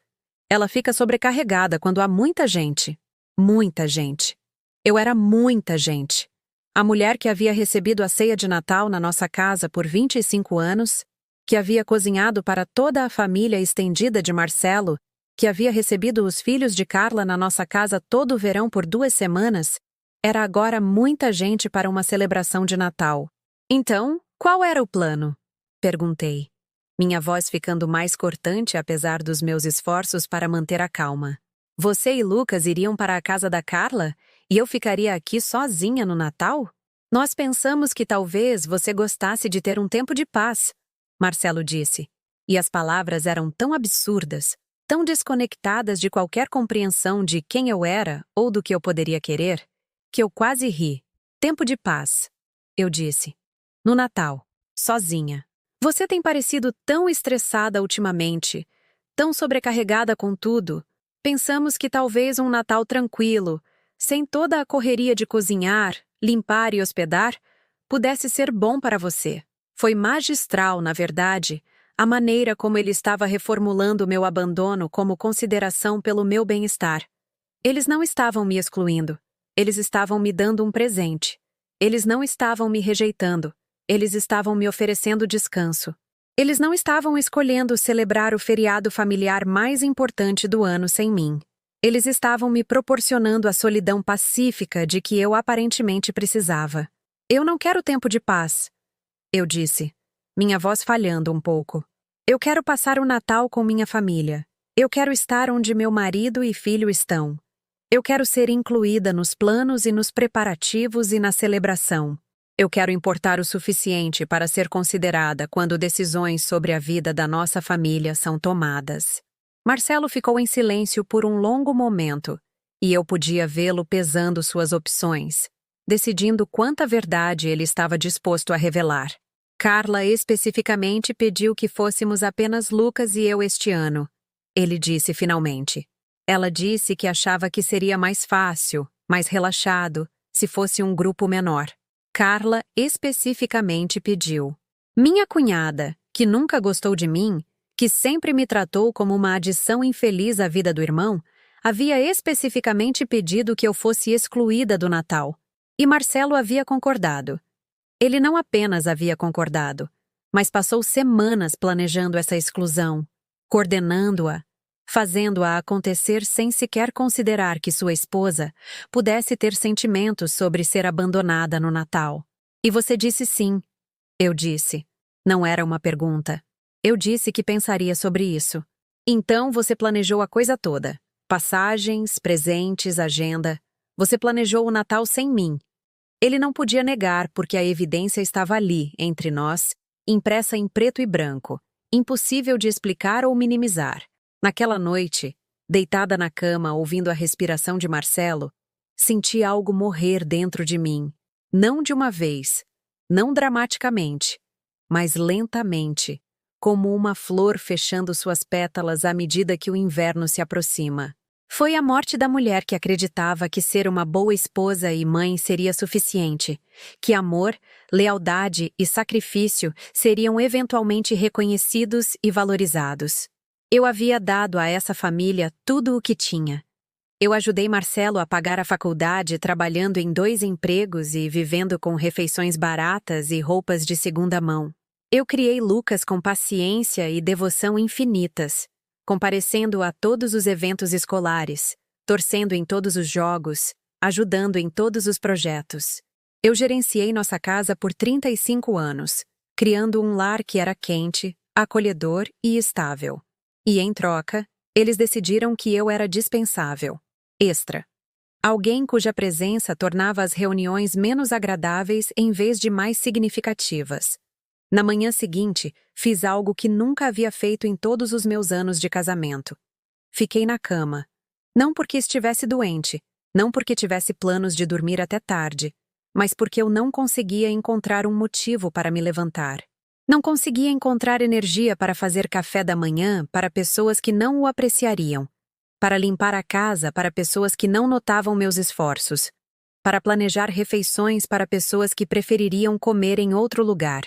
Ela fica sobrecarregada quando há muita gente. Muita gente. Eu era muita gente. A mulher que havia recebido a ceia de Natal na nossa casa por 25 anos, que havia cozinhado para toda a família estendida de Marcelo, que havia recebido os filhos de Carla na nossa casa todo o verão por 2 semanas, era agora muita gente para uma celebração de Natal. Então, qual era o plano? Perguntei, minha voz ficando mais cortante apesar dos meus esforços para manter a calma. Você e Lucas iriam para a casa da Carla e eu ficaria aqui sozinha no Natal? Nós pensamos que talvez você gostasse de ter um tempo de paz, Marcelo disse. E as palavras eram tão absurdas, tão desconectadas de qualquer compreensão de quem eu era ou do que eu poderia querer, que eu quase ri. Tempo de paz, eu disse. No Natal, sozinha. Você tem parecido tão estressada ultimamente, tão sobrecarregada com tudo. Pensamos que talvez um Natal tranquilo, sem toda a correria de cozinhar, limpar e hospedar, pudesse ser bom para você. Foi magistral, na verdade, a maneira como ele estava reformulando meu abandono como consideração pelo meu bem-estar. Eles não estavam me excluindo. Eles estavam me dando um presente. Eles não estavam me rejeitando. Eles estavam me oferecendo descanso. Eles não estavam escolhendo celebrar o feriado familiar mais importante do ano sem mim. Eles estavam me proporcionando a solidão pacífica de que eu aparentemente precisava. Eu não quero tempo de paz, eu disse, minha voz falhando um pouco. Eu quero passar o Natal com minha família. Eu quero estar onde meu marido e filho estão. Eu quero ser incluída nos planos e nos preparativos e na celebração. Eu quero importar o suficiente para ser considerada quando decisões sobre a vida da nossa família são tomadas. Marcelo ficou em silêncio por um longo momento, e eu podia vê-lo pesando suas opções, decidindo quanta verdade ele estava disposto a revelar. Carla especificamente pediu que fôssemos apenas Lucas e eu este ano, ele disse finalmente. Ela disse que achava que seria mais fácil, mais relaxado, se fosse um grupo menor. Carla especificamente pediu. Minha cunhada, que nunca gostou de mim, que sempre me tratou como uma adição infeliz à vida do irmão, havia especificamente pedido que eu fosse excluída do Natal. E Marcelo havia concordado. Ele não apenas havia concordado, mas passou semanas planejando essa exclusão, coordenando-a, fazendo-a acontecer sem sequer considerar que sua esposa pudesse ter sentimentos sobre ser abandonada no Natal. E você disse sim, eu disse. Não era uma pergunta. Eu disse que pensaria sobre isso. Então você planejou a coisa toda. Passagens, presentes, agenda. Você planejou o Natal sem mim. Ele não podia negar porque a evidência estava ali, entre nós, impressa em preto e branco, impossível de explicar ou minimizar. Naquela noite, deitada na cama ouvindo a respiração de Marcelo, senti algo morrer dentro de mim. Não de uma vez, não dramaticamente, mas lentamente, como uma flor fechando suas pétalas à medida que o inverno se aproxima. Foi a morte da mulher que acreditava que ser uma boa esposa e mãe seria suficiente, que amor, lealdade e sacrifício seriam eventualmente reconhecidos e valorizados. Eu havia dado a essa família tudo o que tinha. Eu ajudei Marcelo a pagar a faculdade trabalhando em 2 empregos e vivendo com refeições baratas e roupas de segunda mão. Eu criei Lucas com paciência e devoção infinitas, comparecendo a todos os eventos escolares, torcendo em todos os jogos, ajudando em todos os projetos. Eu gerenciei nossa casa por 35 anos, criando um lar que era quente, acolhedor e estável. E, em troca, eles decidiram que eu era dispensável. Extra. Alguém cuja presença tornava as reuniões menos agradáveis em vez de mais significativas. Na manhã seguinte, fiz algo que nunca havia feito em todos os meus anos de casamento. Fiquei na cama. Não porque estivesse doente, não porque tivesse planos de dormir até tarde, mas porque eu não conseguia encontrar um motivo para me levantar. Não conseguia encontrar energia para fazer café da manhã para pessoas que não o apreciariam, para limpar a casa para pessoas que não notavam meus esforços, para planejar refeições para pessoas que prefeririam comer em outro lugar.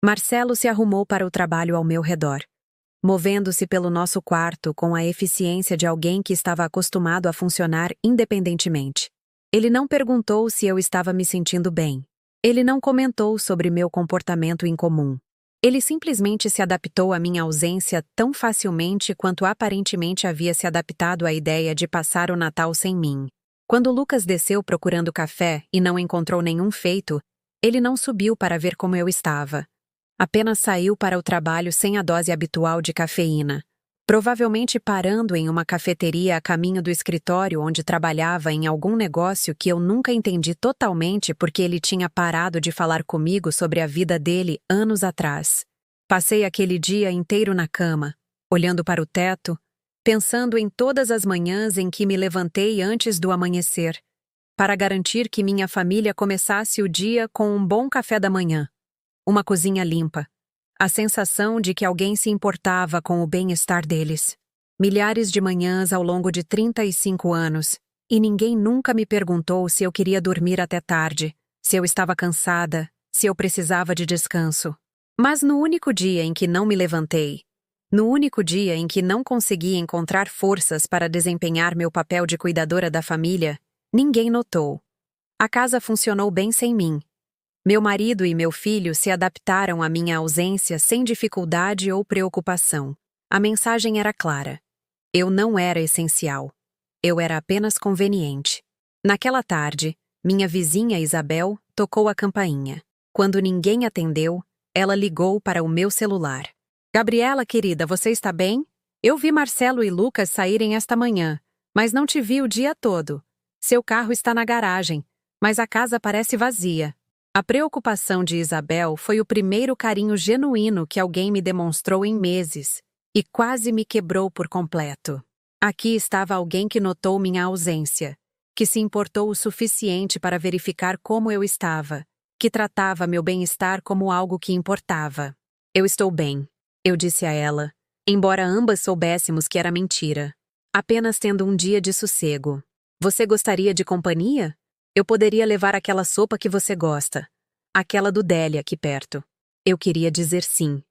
Marcelo se arrumou para o trabalho ao meu redor, movendo-se pelo nosso quarto com a eficiência de alguém que estava acostumado a funcionar independentemente. Ele não perguntou se eu estava me sentindo bem. Ele não comentou sobre meu comportamento incomum. Ele simplesmente se adaptou à minha ausência tão facilmente quanto aparentemente havia se adaptado à ideia de passar o Natal sem mim. Quando Lucas desceu procurando café e não encontrou nenhum feito, ele não subiu para ver como eu estava. Apenas saiu para o trabalho sem a dose habitual de cafeína, provavelmente parando em uma cafeteria a caminho do escritório onde trabalhava em algum negócio que eu nunca entendi totalmente porque ele tinha parado de falar comigo sobre a vida dele anos atrás. Passei aquele dia inteiro na cama, olhando para o teto, pensando em todas as manhãs em que me levantei antes do amanhecer, para garantir que minha família começasse o dia com um bom café da manhã, uma cozinha limpa, a sensação de que alguém se importava com o bem-estar deles. Milhares de manhãs ao longo de 35 anos, e ninguém nunca me perguntou se eu queria dormir até tarde, se eu estava cansada, se eu precisava de descanso. Mas no único dia em que não me levantei, no único dia em que não consegui encontrar forças para desempenhar meu papel de cuidadora da família, ninguém notou. A casa funcionou bem sem mim. Meu marido e meu filho se adaptaram à minha ausência sem dificuldade ou preocupação. A mensagem era clara. Eu não era essencial. Eu era apenas conveniente. Naquela tarde, minha vizinha Isabel tocou a campainha. Quando ninguém atendeu, ela ligou para o meu celular. Gabriela, querida, você está bem? Eu vi Marcelo e Lucas saírem esta manhã, mas não te vi o dia todo. Seu carro está na garagem, mas a casa parece vazia. A preocupação de Isabel foi o primeiro carinho genuíno que alguém me demonstrou em meses, e quase me quebrou por completo. Aqui estava alguém que notou minha ausência, que se importou o suficiente para verificar como eu estava, que tratava meu bem-estar como algo que importava. Eu estou bem, eu disse a ela, embora ambas soubéssemos que era mentira. Apenas tendo um dia de sossego. Você gostaria de companhia? Eu poderia levar aquela sopa que você gosta. Aquela do Deli aqui perto. Eu queria dizer sim.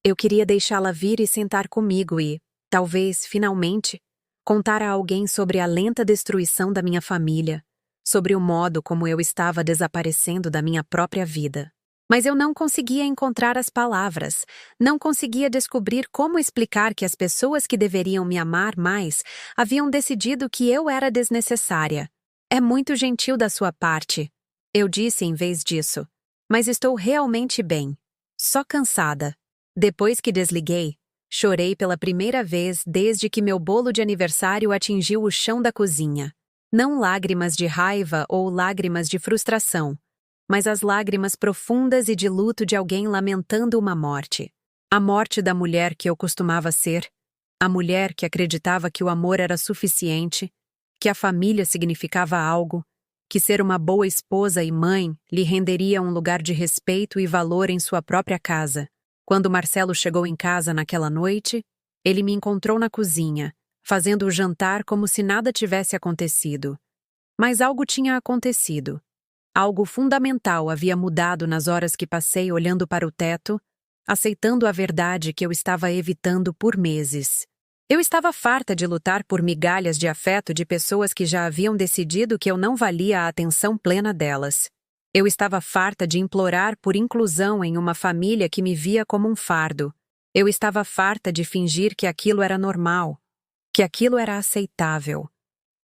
Eu queria deixá-la vir e sentar comigo e, talvez, finalmente, contar a alguém sobre a lenta destruição da minha família, sobre o modo como eu estava desaparecendo da minha própria vida. Mas eu não conseguia encontrar as palavras, não conseguia descobrir como explicar que as pessoas que deveriam me amar mais haviam decidido que eu era desnecessária. É muito gentil da sua parte, eu disse em vez disso. Mas estou realmente bem. Só cansada. Depois que desliguei, chorei pela primeira vez desde que meu bolo de aniversário atingiu o chão da cozinha. Não lágrimas de raiva ou lágrimas de frustração, mas as lágrimas profundas e de luto de alguém lamentando uma morte. A morte da mulher que eu costumava ser, a mulher que acreditava que o amor era suficiente, que a família significava algo, que ser uma boa esposa e mãe lhe renderia um lugar de respeito e valor em sua própria casa. Quando Marcelo chegou em casa naquela noite, ele me encontrou na cozinha, fazendo o jantar como se nada tivesse acontecido. Mas algo tinha acontecido. Algo fundamental havia mudado nas horas que passei olhando para o teto, aceitando a verdade que eu estava evitando por meses. Eu estava farta de lutar por migalhas de afeto de pessoas que já haviam decidido que eu não valia a atenção plena delas. Eu estava farta de implorar por inclusão em uma família que me via como um fardo. Eu estava farta de fingir que aquilo era normal, que aquilo era aceitável.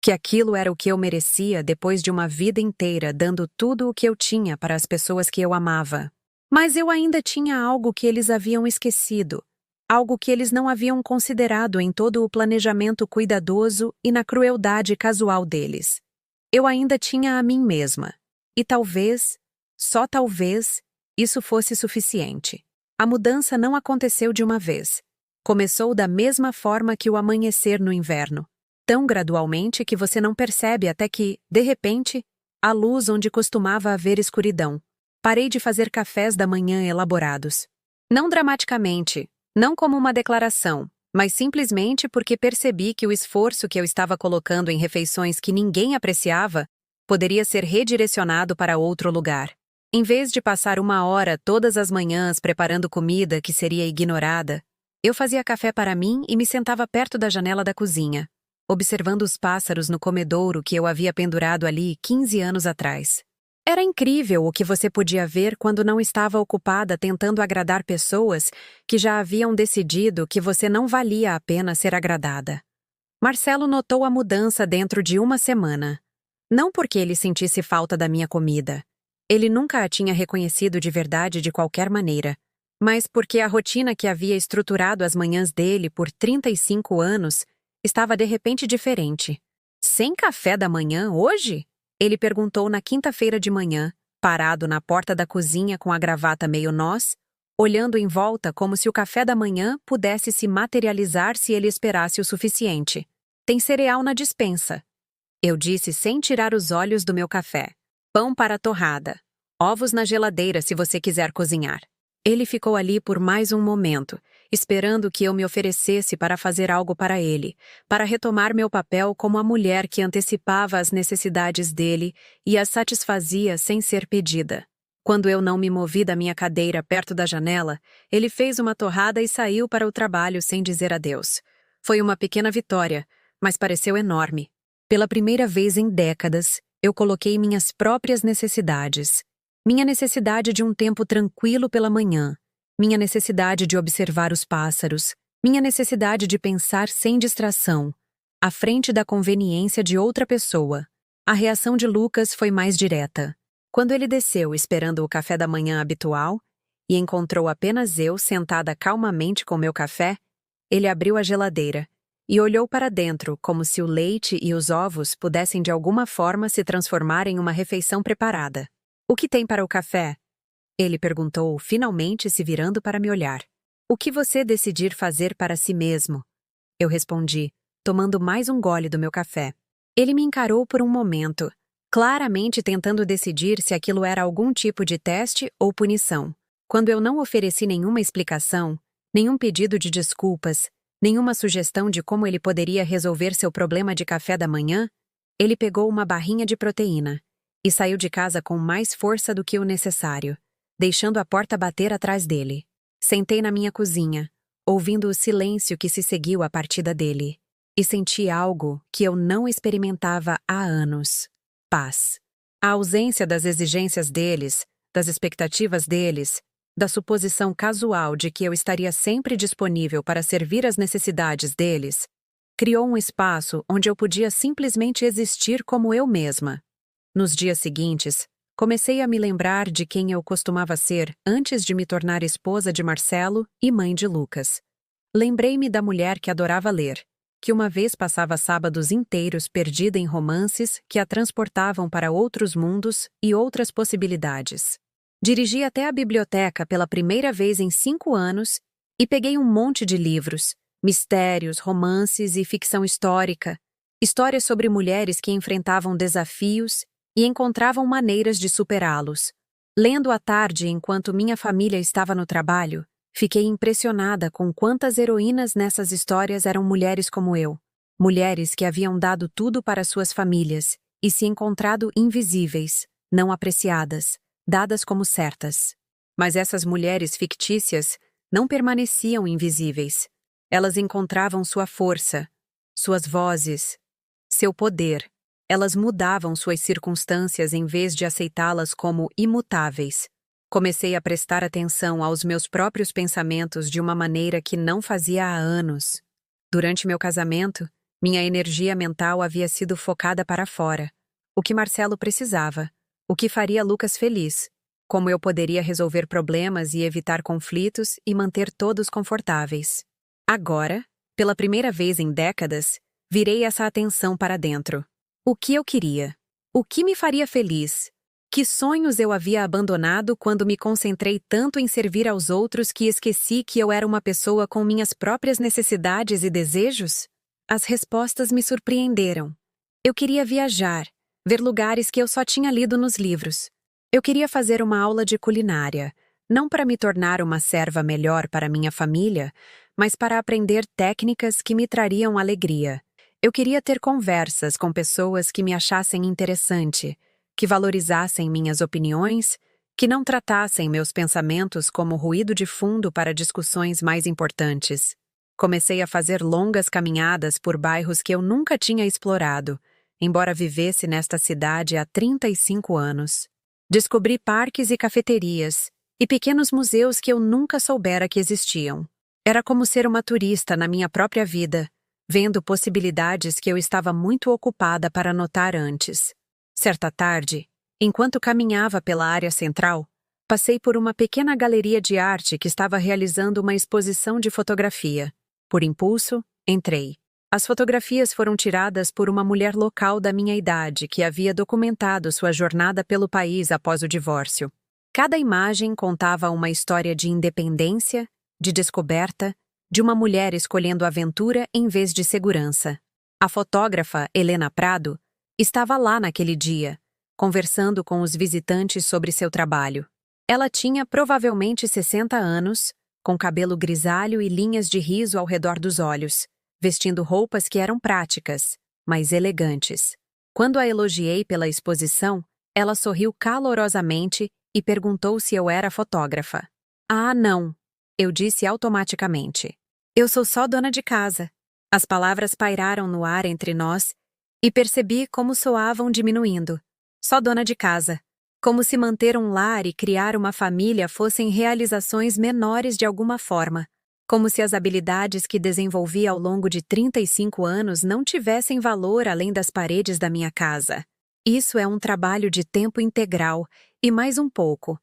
que aquilo era o que eu merecia depois de uma vida inteira dando tudo o que eu tinha para as pessoas que eu amava. Mas eu ainda tinha algo que eles haviam esquecido, algo que eles não haviam considerado em todo o planejamento cuidadoso e na crueldade casual deles. Eu ainda tinha a mim mesma. E talvez, só talvez, isso fosse suficiente. A mudança não aconteceu de uma vez. Começou da mesma forma que o amanhecer no inverno, tão gradualmente que você não percebe até que, de repente, há luz onde costumava haver escuridão. Parei de fazer cafés da manhã elaborados. Não dramaticamente, não como uma declaração, mas simplesmente porque percebi que o esforço que eu estava colocando em refeições que ninguém apreciava poderia ser redirecionado para outro lugar. Em vez de passar 1 hora todas as manhãs preparando comida que seria ignorada, eu fazia café para mim e me sentava perto da janela da cozinha, observando os pássaros no comedouro que eu havia pendurado ali 15 anos atrás. Era incrível o que você podia ver quando não estava ocupada tentando agradar pessoas que já haviam decidido que você não valia a pena ser agradada. Marcelo notou a mudança dentro de 1 semana. Não porque ele sentisse falta da minha comida. Ele nunca a tinha reconhecido de verdade de qualquer maneira, mas porque a rotina que havia estruturado as manhãs dele por 35 anos estava de repente diferente. Sem café da manhã hoje? Ele perguntou na quinta-feira de manhã, parado na porta da cozinha com a gravata meio nós, olhando em volta como se o café da manhã pudesse se materializar se ele esperasse o suficiente. Tem cereal na despensa. Eu disse sem tirar os olhos do meu café. Pão para torrada. Ovos na geladeira se você quiser cozinhar. Ele ficou ali por mais um momento, esperando que eu me oferecesse para fazer algo para ele, para retomar meu papel como a mulher que antecipava as necessidades dele e as satisfazia sem ser pedida. Quando eu não me movi da minha cadeira perto da janela, ele fez uma torrada e saiu para o trabalho sem dizer adeus. Foi uma pequena vitória, mas pareceu enorme. Pela primeira vez em décadas, eu coloquei minhas próprias necessidades. Minha necessidade de um tempo tranquilo pela manhã, minha necessidade de observar os pássaros, minha necessidade de pensar sem distração, à frente da conveniência de outra pessoa. A reação de Lucas foi mais direta. Quando ele desceu esperando o café da manhã habitual e encontrou apenas eu sentada calmamente com meu café, ele abriu a geladeira e olhou para dentro como se o leite e os ovos pudessem de alguma forma se transformar em uma refeição preparada. "O que tem para o café?" Ele perguntou, finalmente se virando para me olhar. "O que você decidir fazer para si mesmo?" Eu respondi, tomando mais um gole do meu café. Ele me encarou por um momento, claramente tentando decidir se aquilo era algum tipo de teste ou punição. Quando eu não ofereci nenhuma explicação, nenhum pedido de desculpas, nenhuma sugestão de como ele poderia resolver seu problema de café da manhã, ele pegou uma barrinha de proteína e saiu de casa com mais força do que o necessário, deixando a porta bater atrás dele. Sentei na minha cozinha, ouvindo o silêncio que se seguiu à partida dele, e senti algo que eu não experimentava há anos: paz. A ausência das exigências deles, das expectativas deles, da suposição casual de que eu estaria sempre disponível para servir às necessidades deles, criou um espaço onde eu podia simplesmente existir como eu mesma. Nos dias seguintes, comecei a me lembrar de quem eu costumava ser antes de me tornar esposa de Marcelo e mãe de Lucas. Lembrei-me da mulher que adorava ler, que uma vez passava sábados inteiros perdida em romances que a transportavam para outros mundos e outras possibilidades. Dirigi até a biblioteca pela primeira vez em 5 anos e peguei um monte de livros, mistérios, romances e ficção histórica, histórias sobre mulheres que enfrentavam desafios e encontravam maneiras de superá-los. Lendo à tarde enquanto minha família estava no trabalho, fiquei impressionada com quantas heroínas nessas histórias eram mulheres como eu. Mulheres que haviam dado tudo para suas famílias e se encontrado invisíveis, não apreciadas, dadas como certas. Mas essas mulheres fictícias não permaneciam invisíveis. Elas encontravam sua força, suas vozes, seu poder. Elas mudavam suas circunstâncias em vez de aceitá-las como imutáveis. Comecei a prestar atenção aos meus próprios pensamentos de uma maneira que não fazia há anos. Durante meu casamento, Minha energia mental havia sido focada para fora. O que Marcelo precisava. O que faria Lucas feliz. Como eu poderia resolver problemas e evitar conflitos e manter todos confortáveis. Agora, pela primeira vez em décadas, virei essa atenção para dentro. O que eu queria? O que me faria feliz? Que sonhos eu havia abandonado quando me concentrei tanto em servir aos outros que esqueci que eu era uma pessoa com minhas próprias necessidades e desejos? As respostas me surpreenderam. Eu queria viajar, ver lugares que eu só tinha lido nos livros. Eu queria fazer uma aula de culinária, não para me tornar uma serva melhor para minha família, mas para aprender técnicas que me trariam alegria. Eu queria ter conversas com pessoas que me achassem interessante, que valorizassem minhas opiniões, que não tratassem meus pensamentos como ruído de fundo para discussões mais importantes. Comecei a fazer longas caminhadas por bairros que eu nunca tinha explorado, embora vivesse nesta cidade há 35 anos. Descobri parques e cafeterias, e pequenos museus que eu nunca soubera que existiam. Era como ser uma turista na minha própria vida, vendo possibilidades que eu estava muito ocupada para notar antes. Certa tarde, enquanto caminhava pela área central, passei por uma pequena galeria de arte que estava realizando uma exposição de fotografia. Por impulso, entrei. As fotografias foram tiradas por uma mulher local da minha idade que havia documentado sua jornada pelo país após o divórcio. Cada imagem contava uma história de independência, de descoberta, de uma mulher escolhendo aventura em vez de segurança. A fotógrafa, Helena Prado, estava lá naquele dia, conversando com os visitantes sobre seu trabalho. Ela tinha provavelmente 60 anos, com cabelo grisalho e linhas de riso ao redor dos olhos, vestindo roupas que eram práticas, mas elegantes. Quando a elogiei pela exposição, ela sorriu calorosamente e perguntou se eu era fotógrafa. Ah, não, eu disse automaticamente. Eu sou só dona de casa. As palavras pairaram no ar entre nós e percebi como soavam diminuindo. Só dona de casa. Como se manter um lar e criar uma família fossem realizações menores de alguma forma. Como se as habilidades que desenvolvi ao longo de 35 anos não tivessem valor além das paredes da minha casa. Isso é um trabalho de tempo integral, e mais um pouco,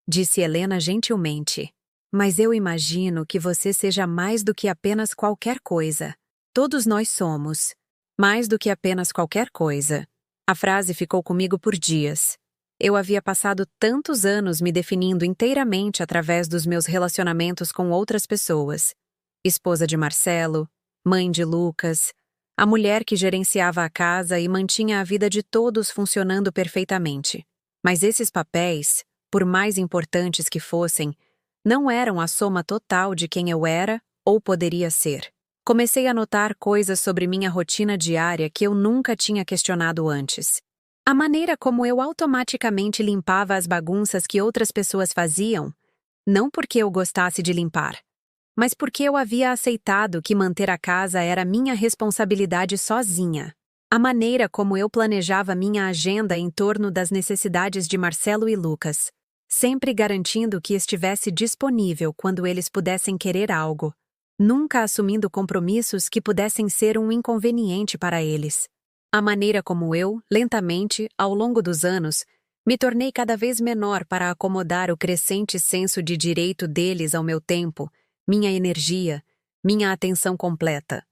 disse Helena gentilmente. Mas eu imagino que você seja mais do que apenas qualquer coisa. Todos nós somos. Mais do que apenas qualquer coisa. A frase ficou comigo por dias. Eu havia passado tantos anos me definindo inteiramente através dos meus relacionamentos com outras pessoas. Esposa de Marcelo, mãe de Lucas, a mulher que gerenciava a casa e mantinha a vida de todos funcionando perfeitamente. Mas esses papéis, por mais importantes que fossem, não eram a soma total de quem eu era ou poderia ser. Comecei a notar coisas sobre minha rotina diária que eu nunca tinha questionado antes. A maneira como eu automaticamente limpava as bagunças que outras pessoas faziam, não porque eu gostasse de limpar, mas porque eu havia aceitado que manter a casa era minha responsabilidade sozinha. A maneira como eu planejava minha agenda em torno das necessidades de Marcelo e Lucas, sempre garantindo que estivesse disponível quando eles pudessem querer algo, nunca assumindo compromissos que pudessem ser um inconveniente para eles. A maneira como eu, lentamente, ao longo dos anos, me tornei cada vez menor para acomodar o crescente senso de direito deles ao meu tempo, minha energia, minha atenção completa.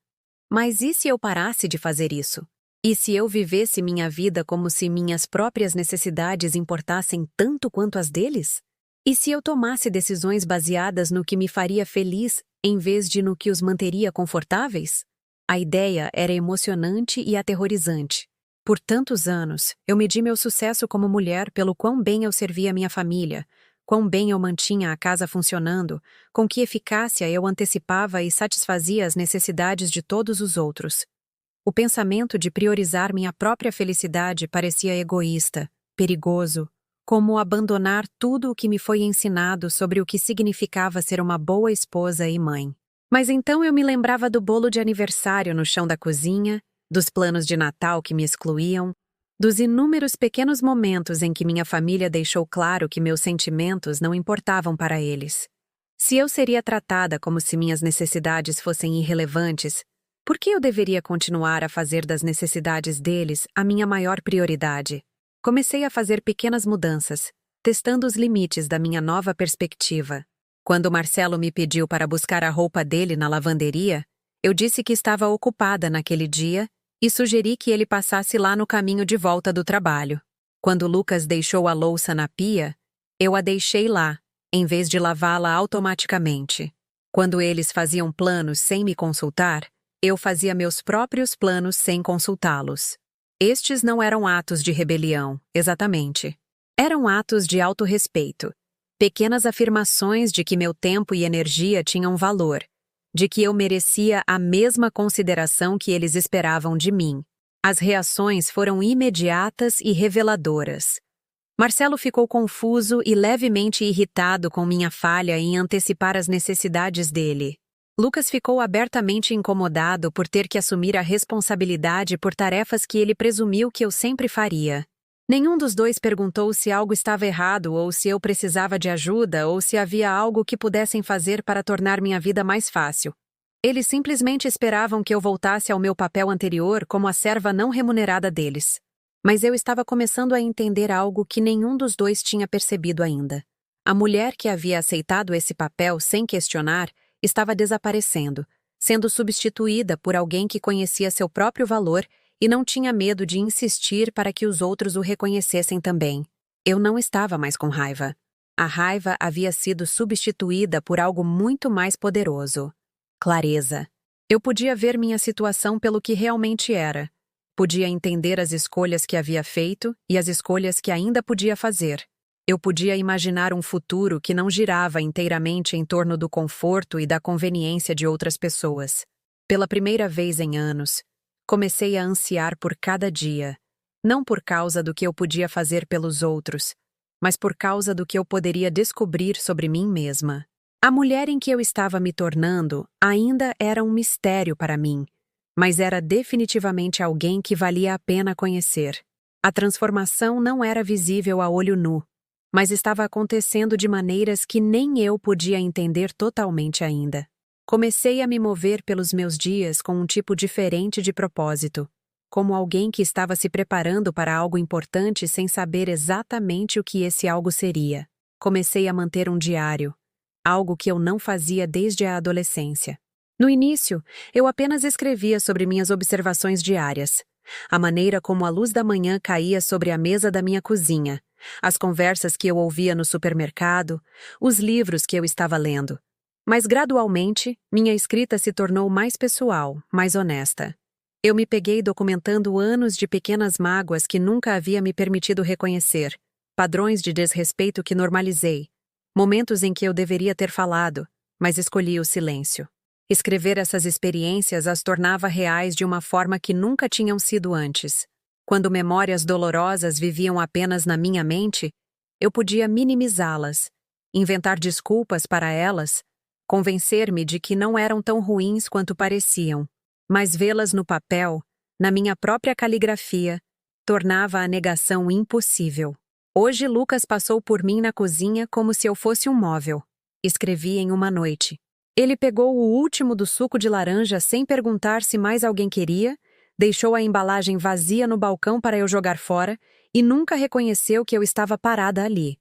Mas e se eu parasse de fazer isso? E se eu vivesse minha vida como se minhas próprias necessidades importassem tanto quanto as deles? E se eu tomasse decisões baseadas no que me faria feliz em vez de no que os manteria confortáveis? A ideia era emocionante e aterrorizante. Por tantos anos, eu medi meu sucesso como mulher pelo quão bem eu servia minha família, quão bem eu mantinha a casa funcionando, com que eficácia eu antecipava e satisfazia as necessidades de todos os outros. O pensamento de priorizar minha própria felicidade parecia egoísta, perigoso, como abandonar tudo o que me foi ensinado sobre o que significava ser uma boa esposa e mãe. Mas então eu me lembrava do bolo de aniversário no chão da cozinha, dos planos de Natal que me excluíam, dos inúmeros pequenos momentos em que minha família deixou claro que meus sentimentos não importavam para eles. Se eu seria tratada como se minhas necessidades fossem irrelevantes, Por que eu deveria continuar a fazer das necessidades deles a minha maior prioridade? Comecei a fazer pequenas mudanças, testando os limites da minha nova perspectiva. Quando Marcelo me pediu para buscar a roupa dele na lavanderia, eu disse que estava ocupada naquele dia e sugeri que ele passasse lá no caminho de volta do trabalho. Quando Lucas deixou a louça na pia, eu a deixei lá, em vez de lavá-la automaticamente. Quando eles faziam planos sem me consultar, eu fazia meus próprios planos sem consultá-los. Estes não eram atos de rebelião, exatamente. Eram atos de autorrespeito. Pequenas afirmações de que meu tempo e energia tinham valor, de que eu merecia a mesma consideração que eles esperavam de mim. As reações foram imediatas e reveladoras. Marcelo ficou confuso e levemente irritado com minha falha em antecipar as necessidades dele. Lucas ficou abertamente incomodado por ter que assumir a responsabilidade por tarefas que ele presumiu que eu sempre faria. Nenhum dos dois perguntou se algo estava errado ou se eu precisava de ajuda ou se havia algo que pudessem fazer para tornar minha vida mais fácil. Eles simplesmente esperavam que eu voltasse ao meu papel anterior como a serva não remunerada deles. Mas eu estava começando a entender algo que nenhum dos dois tinha percebido ainda. A mulher que havia aceitado esse papel sem questionar estava desaparecendo, sendo substituída por alguém que conhecia seu próprio valor e não tinha medo de insistir para que os outros o reconhecessem também. Eu não estava mais com raiva. A raiva havia sido substituída por algo muito mais poderoso. Clareza. Eu podia ver minha situação pelo que realmente era. Podia entender as escolhas que havia feito e as escolhas que ainda podia fazer. Eu podia imaginar um futuro que não girava inteiramente em torno do conforto e da conveniência de outras pessoas. Pela primeira vez em anos, comecei a ansiar por cada dia, não por causa do que eu podia fazer pelos outros, mas por causa do que eu poderia descobrir sobre mim mesma. A mulher em que eu estava me tornando ainda era um mistério para mim, mas era definitivamente alguém que valia a pena conhecer. A transformação não era visível a olho nu, mas estava acontecendo de maneiras que nem eu podia entender totalmente ainda. Comecei a me mover pelos meus dias com um tipo diferente de propósito, como alguém que estava se preparando para algo importante sem saber exatamente o que esse algo seria. Comecei a manter um diário, algo que eu não fazia desde a adolescência. No início, eu apenas escrevia sobre minhas observações diárias, a maneira como a luz da manhã caía sobre a mesa da minha cozinha, as conversas que eu ouvia no supermercado, os livros que eu estava lendo. Mas gradualmente, minha escrita se tornou mais pessoal, mais honesta. Eu me peguei documentando anos de pequenas mágoas que nunca havia me permitido reconhecer, padrões de desrespeito que normalizei, momentos em que eu deveria ter falado, mas escolhi o silêncio. Escrever essas experiências as tornava reais de uma forma que nunca tinham sido antes. Quando memórias dolorosas viviam apenas na minha mente, eu podia minimizá-las, inventar desculpas para elas, convencer-me de que não eram tão ruins quanto pareciam, mas vê-las no papel, na minha própria caligrafia, tornava a negação impossível. Hoje Lucas passou por mim na cozinha como se eu fosse um móvel. Escrevi em uma noite. Ele pegou o último do suco de laranja sem perguntar se mais alguém queria, deixou a embalagem vazia no balcão para eu jogar fora e nunca reconheceu que eu estava parada ali.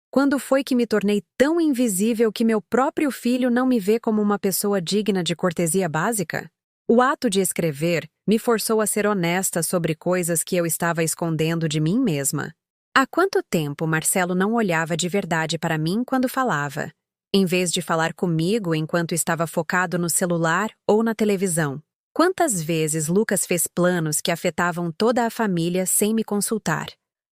Quando foi que me tornei tão invisível que meu próprio filho não me vê como uma pessoa digna de cortesia básica? O ato de escrever me forçou a ser honesta sobre coisas que eu estava escondendo de mim mesma. Há quanto tempo Marcelo não olhava de verdade para mim quando falava, em vez de falar comigo enquanto estava focado no celular ou na televisão? Quantas vezes Lucas fez planos que afetavam toda a família sem me consultar?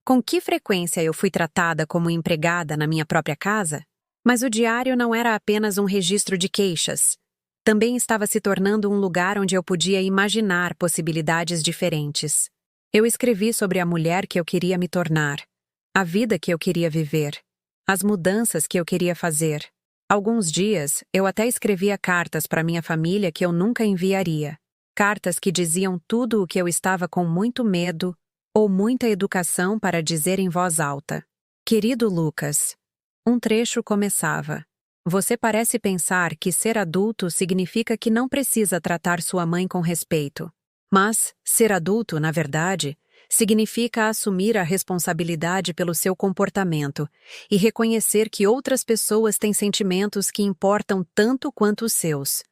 Com que frequência eu fui tratada como empregada na minha própria casa? Mas o diário não era apenas um registro de queixas. Também estava se tornando um lugar onde eu podia imaginar possibilidades diferentes. Eu escrevi sobre a mulher que eu queria me tornar, a vida que eu queria viver, as mudanças que eu queria fazer. Alguns dias, eu até escrevia cartas para minha família que eu nunca enviaria. Cartas que diziam tudo o que eu estava com muito medo ou muita educação para dizer em voz alta. Querido Lucas. Um trecho começava: Você parece pensar que ser adulto significa que não precisa tratar sua mãe com respeito. Mas, ser adulto, na verdade, significa assumir a responsabilidade pelo seu comportamento e reconhecer que outras pessoas têm sentimentos que importam tanto quanto os seus.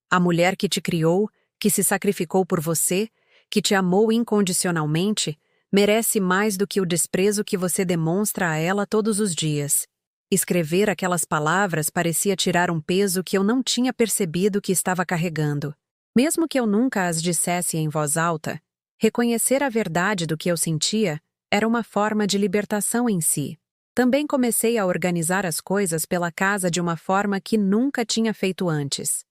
A mulher que te criou, que se sacrificou por você, que te amou incondicionalmente, merece mais do que o desprezo que você demonstra a ela todos os dias. Escrever aquelas palavras parecia tirar um peso que eu não tinha percebido que estava carregando. Mesmo que eu nunca as dissesse em voz alta, reconhecer a verdade do que eu sentia era uma forma de libertação em si. Também comecei a organizar as coisas pela casa de uma forma que nunca tinha feito antes.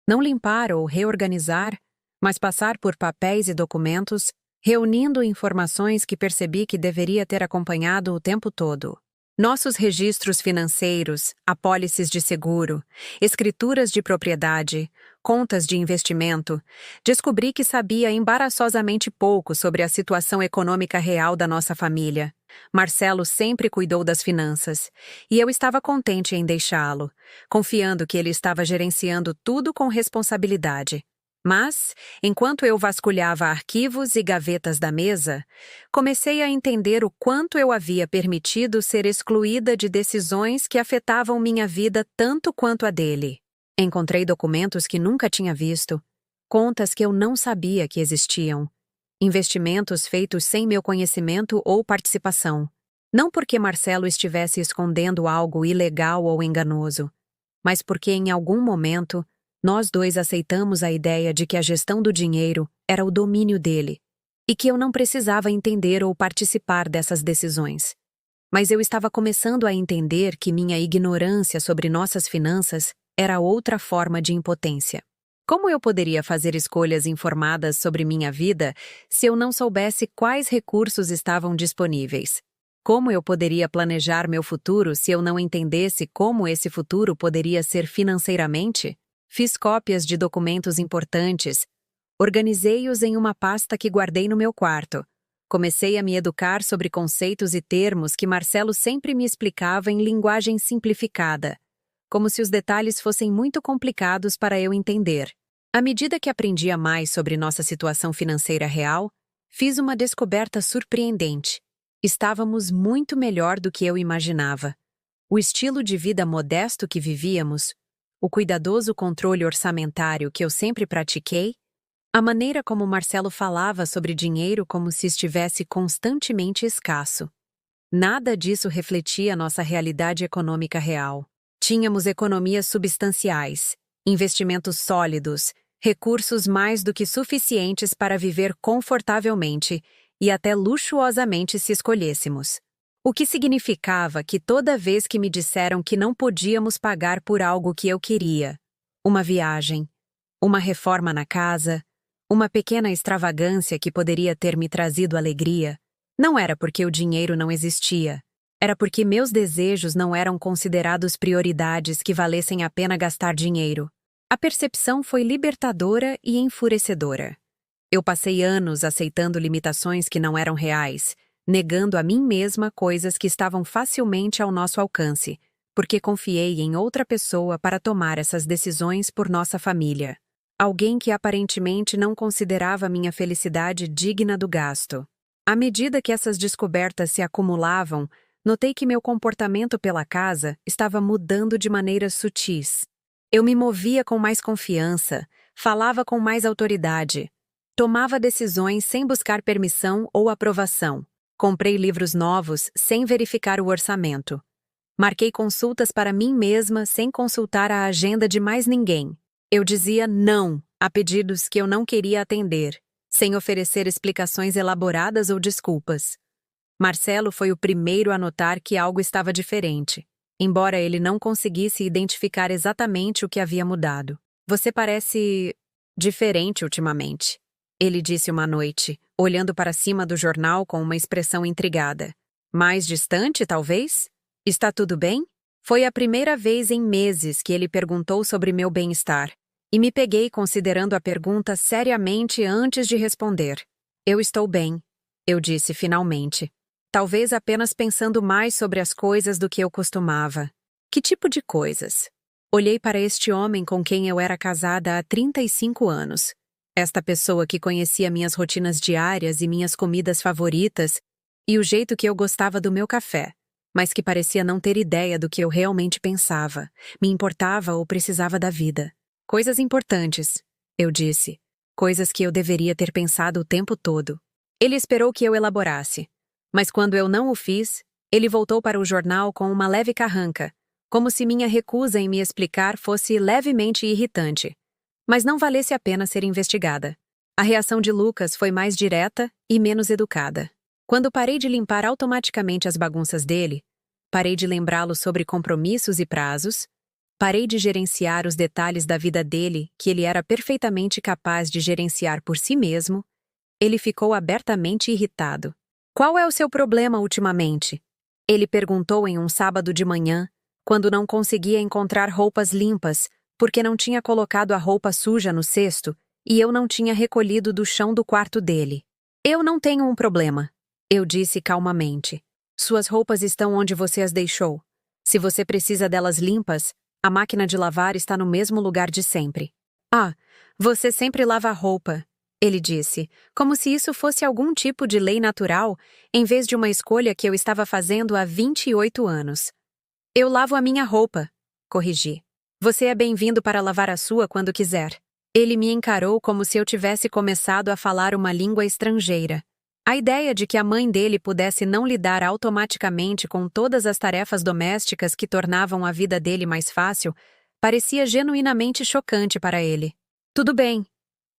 Não limpar ou reorganizar, mas passar por papéis e documentos, reunindo informações que percebi que deveria ter acompanhado o tempo todo. Nossos registros financeiros, apólices de seguro, escrituras de propriedade, contas de investimento, descobri que sabia embaraçosamente pouco sobre a situação econômica real da nossa família. Marcelo sempre cuidou das finanças, e eu estava contente em deixá-lo, confiando que ele estava gerenciando tudo com responsabilidade. Mas, enquanto eu vasculhava arquivos e gavetas da mesa, comecei a entender o quanto eu havia permitido ser excluída de decisões que afetavam minha vida tanto quanto a dele. Encontrei documentos que nunca tinha visto, contas que eu não sabia que existiam, investimentos feitos sem meu conhecimento ou participação. Não porque Marcelo estivesse escondendo algo ilegal ou enganoso, mas porque em algum momento nós dois aceitamos a ideia de que a gestão do dinheiro era o domínio dele e que eu não precisava entender ou participar dessas decisões. Mas eu estava começando a entender que minha ignorância sobre nossas finanças era outra forma de impotência. Como eu poderia fazer escolhas informadas sobre minha vida se eu não soubesse quais recursos estavam disponíveis? Como eu poderia planejar meu futuro se eu não entendesse como esse futuro poderia ser financeiramente? Fiz cópias de documentos importantes, organizei-os em uma pasta que guardei no meu quarto. Comecei a me educar sobre conceitos e termos que Marcelo sempre me explicava em linguagem simplificada, como se os detalhes fossem muito complicados para eu entender. À medida que aprendia mais sobre nossa situação financeira real, fiz uma descoberta surpreendente. Estávamos muito melhor do que eu imaginava. O estilo de vida modesto que vivíamos, o cuidadoso controle orçamentário que eu sempre pratiquei, a maneira como Marcelo falava sobre dinheiro como se estivesse constantemente escasso. Nada disso refletia nossa realidade econômica real. Tínhamos economias substanciais, investimentos sólidos, recursos mais do que suficientes para viver confortavelmente e até luxuosamente se escolhêssemos. O que significava que toda vez que me disseram que não podíamos pagar por algo que eu queria, uma viagem, uma reforma na casa, uma pequena extravagância que poderia ter me trazido alegria, não era porque o dinheiro não existia, era porque meus desejos não eram considerados prioridades que valessem a pena gastar dinheiro. A percepção foi libertadora e enfurecedora. Eu passei anos aceitando limitações que não eram reais, negando a mim mesma coisas que estavam facilmente ao nosso alcance, porque confiei em outra pessoa para tomar essas decisões por nossa família. Alguém que aparentemente não considerava minha felicidade digna do gasto. À medida que essas descobertas se acumulavam, notei que meu comportamento pela casa estava mudando de maneiras sutis. Eu me movia com mais confiança, falava com mais autoridade, tomava decisões sem buscar permissão ou aprovação. Comprei livros novos sem verificar o orçamento. Marquei consultas para mim mesma sem consultar a agenda de mais ninguém. Eu dizia não a pedidos que eu não queria atender, sem oferecer explicações elaboradas ou desculpas. Marcelo foi o primeiro a notar que algo estava diferente, embora ele não conseguisse identificar exatamente o que havia mudado. Você parece diferente ultimamente, ele disse uma noite, olhando para cima do jornal com uma expressão intrigada. Mais distante, talvez? Está tudo bem? Foi a primeira vez em meses que ele perguntou sobre meu bem-estar, e me peguei considerando a pergunta seriamente antes de responder. Eu estou bem, eu disse finalmente. Talvez apenas pensando mais sobre as coisas do que eu costumava. Que tipo de coisas? Olhei para este homem com quem eu era casada há 35 anos. Esta pessoa que conhecia minhas rotinas diárias e minhas comidas favoritas e o jeito que eu gostava do meu café, mas que parecia não ter ideia do que eu realmente pensava, me importava ou precisava da vida. Coisas importantes, eu disse. Coisas que eu deveria ter pensado o tempo todo. Ele esperou que eu elaborasse. Mas quando eu não o fiz, ele voltou para o jornal com uma leve carranca, como se minha recusa em me explicar fosse levemente irritante, mas não valesse a pena ser investigada. A reação de Lucas foi mais direta e menos educada. Quando parei de limpar automaticamente as bagunças dele, parei de lembrá-lo sobre compromissos e prazos, parei de gerenciar os detalhes da vida dele que ele era perfeitamente capaz de gerenciar por si mesmo, ele ficou abertamente irritado. Qual é o seu problema ultimamente? Ele perguntou em um sábado de manhã, quando não conseguia encontrar roupas limpas, porque não tinha colocado a roupa suja no cesto e eu não tinha recolhido do chão do quarto dele. Eu não tenho um problema, eu disse calmamente. Suas roupas estão onde você as deixou. Se você precisa delas limpas, a máquina de lavar está no mesmo lugar de sempre. Ah, você sempre lava a roupa, ele disse, como se isso fosse algum tipo de lei natural, em vez de uma escolha que eu estava fazendo há 28 anos. Eu lavo a minha roupa, corrigi. Você é bem-vindo para lavar a sua quando quiser. Ele me encarou como se eu tivesse começado a falar uma língua estrangeira. A ideia de que a mãe dele pudesse não lidar automaticamente com todas as tarefas domésticas que tornavam a vida dele mais fácil parecia genuinamente chocante para ele. Tudo bem,